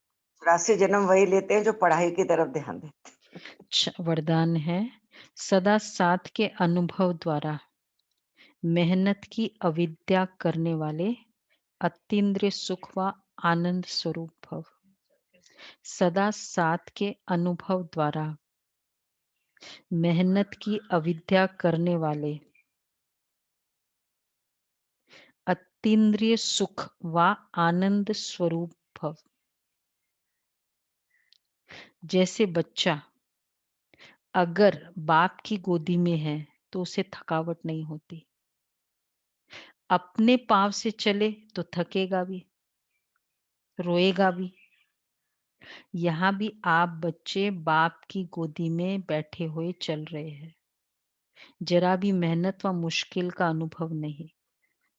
84 जन्म वही लेते हैं जो पढ़ाई की तरफ ध्यान देते। वरदान है, सदा साथ के अनुभव द्वारा मेहनत की अविद्या करने वाले अतीन्द्रिय सुख व आनंद स्वरूप भव। सदा साथ के अनुभव द्वारा मेहनत की अविद्या करने वाले अतीन्द्रिय सुख व आनंद स्वरूप भव। जैसे बच्चा अगर बाप की गोदी में है तो उसे थकावट नहीं होती। अपने पाँव से चले तो थकेगा भी, रोएगा भी। यहाँ भी आप बच्चे बाप की गोदी में बैठे हुए चल रहे हैं। जरा भी मेहनत व मुश्किल का अनुभव नहीं।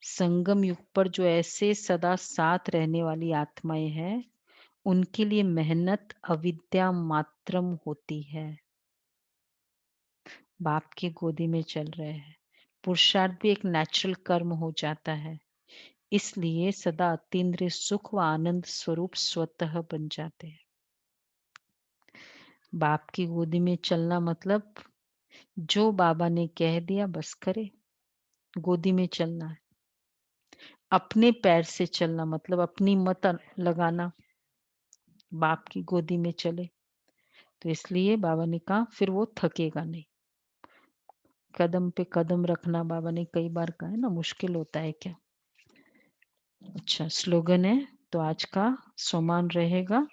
संगम युग पर जो ऐसे सदा साथ रहने वाली आत्माएं हैं, उनके लिए मेहनत अविद्या मात्रम होती है। बाप की गोदी में चल रहे हैं, पुरुषार्थ भी एक नेचुरल कर्म हो जाता है। इसलिए सदा अतीन्द्रिय सुख व आनंद स्वरूप स्वतः बन जाते हैं। बाप की गोदी में चलना मतलब जो बाबा ने कह दिया बस करे, गोदी में चलना है। अपने पैर से चलना मतलब अपनी मत लगाना, बाप की गोदी में चले। तो इसलिए बाबा ने कहा फिर वो थकेगा नहीं। कदम पे कदम रखना बाबा ने कई बार कहा है ना, मुश्किल होता है क्या? अच्छा, स्लोगन है तो आज का सोमान रहेगा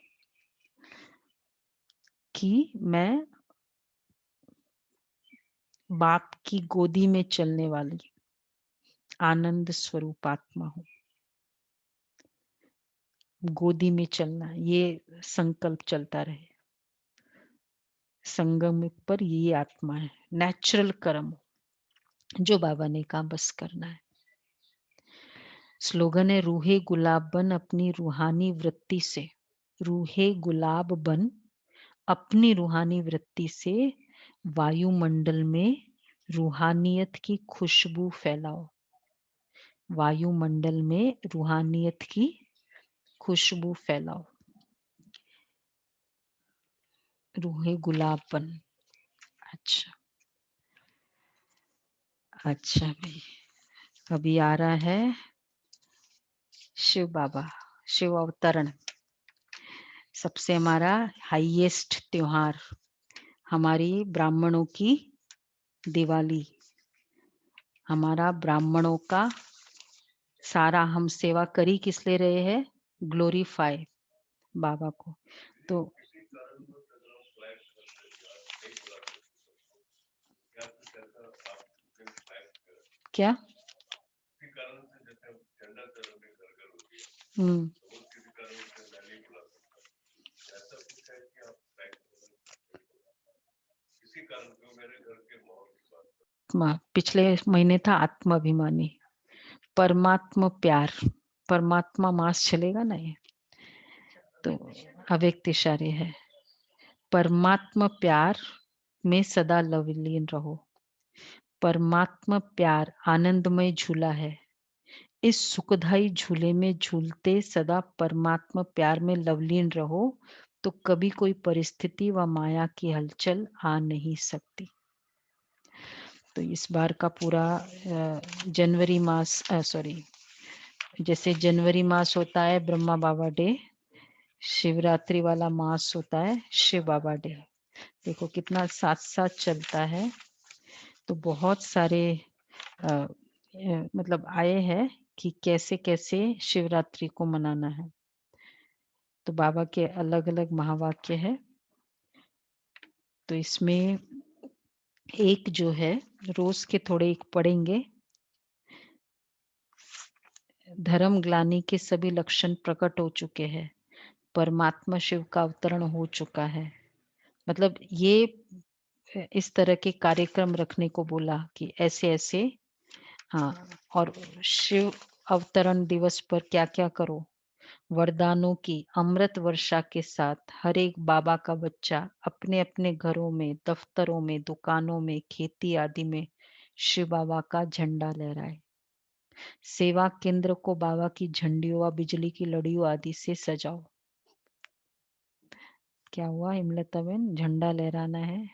कि मैं बाप की गोदी में चलने वाली आनंद स्वरूप आत्मा हूँ। गोदी में चलना, ये संकल्प चलता रहे। संगम पर ये आत्मा है, नेचुरल कर्म जो बाबा ने कहा बस करना है। स्लोगन है, रूहे गुलाब बन अपनी रूहानी वृत्ति से। रूहे गुलाब बन अपनी रूहानी वृत्ति से वायुमंडल में रूहानियत की खुशबू फैलाओ। वायुमंडल में रूहानियत की खुशबू फैलाओ। रूहे गुलाब बन। अच्छा अच्छा भाई, अभी आ रहा है शिव बाबा, शिव अवतरण। सबसे हमारा हाईएस्ट त्योहार, हमारी ब्राह्मणों की दिवाली, हमारा ब्राह्मणों का सारा हम सेवा करी किस ले रहे हैं? ग्लोरीफाई बाबा को। तो क्या? पिछले महीने था आत्माभिमानी, परमात्मा प्यार, परमात्मा मास चलेगा ना ये, तो अव्यक्त इशारे है। परमात्मा प्यार में सदा लवलीन रहो। परमात्मा प्यार आनंदमय झूला है। इस सुखदायी झूले में झूलते सदा परमात्मा प्यार में लवलीन रहो, तो कभी कोई परिस्थिति व माया की हलचल आ नहीं सकती। तो इस बार का पूरा जनवरी मास, जैसे जनवरी मास होता है ब्रह्मा बाबा डे, शिवरात्रि वाला मास होता है शिव बाबा डे। देखो कितना साथ साथ चलता है। तो बहुत सारे मतलब आए हैं कि कैसे कैसे शिवरात्रि को मनाना है। तो बाबा के अलग अलग महावाक्य है। तो इसमें एक जो है रोज के थोड़े एक पढ़ेंगे। धर्म ग्लानि के सभी लक्षण प्रकट हो चुके हैं, परमात्मा शिव का अवतरण हो चुका है। मतलब ये इस तरह के कार्यक्रम रखने को बोला कि ऐसे ऐसे, हाँ, और शिव अवतरण दिवस पर क्या क्या करो। वरदानों की अमृत वर्षा के साथ हर एक बाबा का बच्चा अपने अपने घरों में, दफ्तरों में, दुकानों में, खेती आदि में शिव बाबा का झंडा लहराए। सेवा केंद्र को बाबा की झंडियों व बिजली की लड़ियों आदि से सजाओ। क्या हुआ हिमलता बहन? झंडा लहराना है।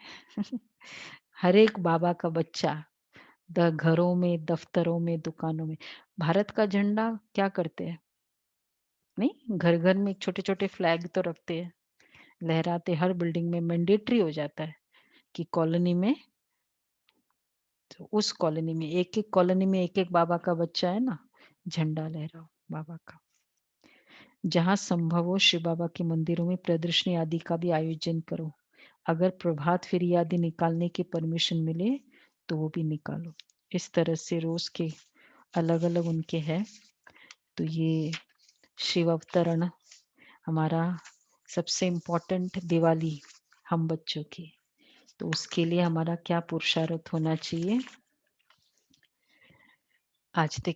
हर एक बाबा का बच्चा घरों में, दफ्तरों में, दुकानों में। भारत का झंडा क्या करते हैं? नहीं, घर घर में छोटे छोटे फ्लैग तो रखते हैं, लहराते। हर बिल्डिंग में मैंडेटरी हो जाता है कि कॉलोनी में, तो उस कॉलोनी में एक एक कॉलोनी में एक एक बाबा का बच्चा है ना, झंडा लहराओ बाबा का। जहां संभव हो शिव बाबा के मंदिरों में प्रदर्शनी आदि का भी आयोजन करो। अगर प्रभात फेरी आदि निकालने की परमिशन मिले तो वो भी निकालो। इस तरह से रोज के अलग अलग उनके हैं। तो ये शिव अवतरण हमारा सबसे इम्पोर्टेंट दिवाली हम बच्चों की। तो उसके लिए हमारा क्या पुरुषार्थ होना चाहिए? आज तक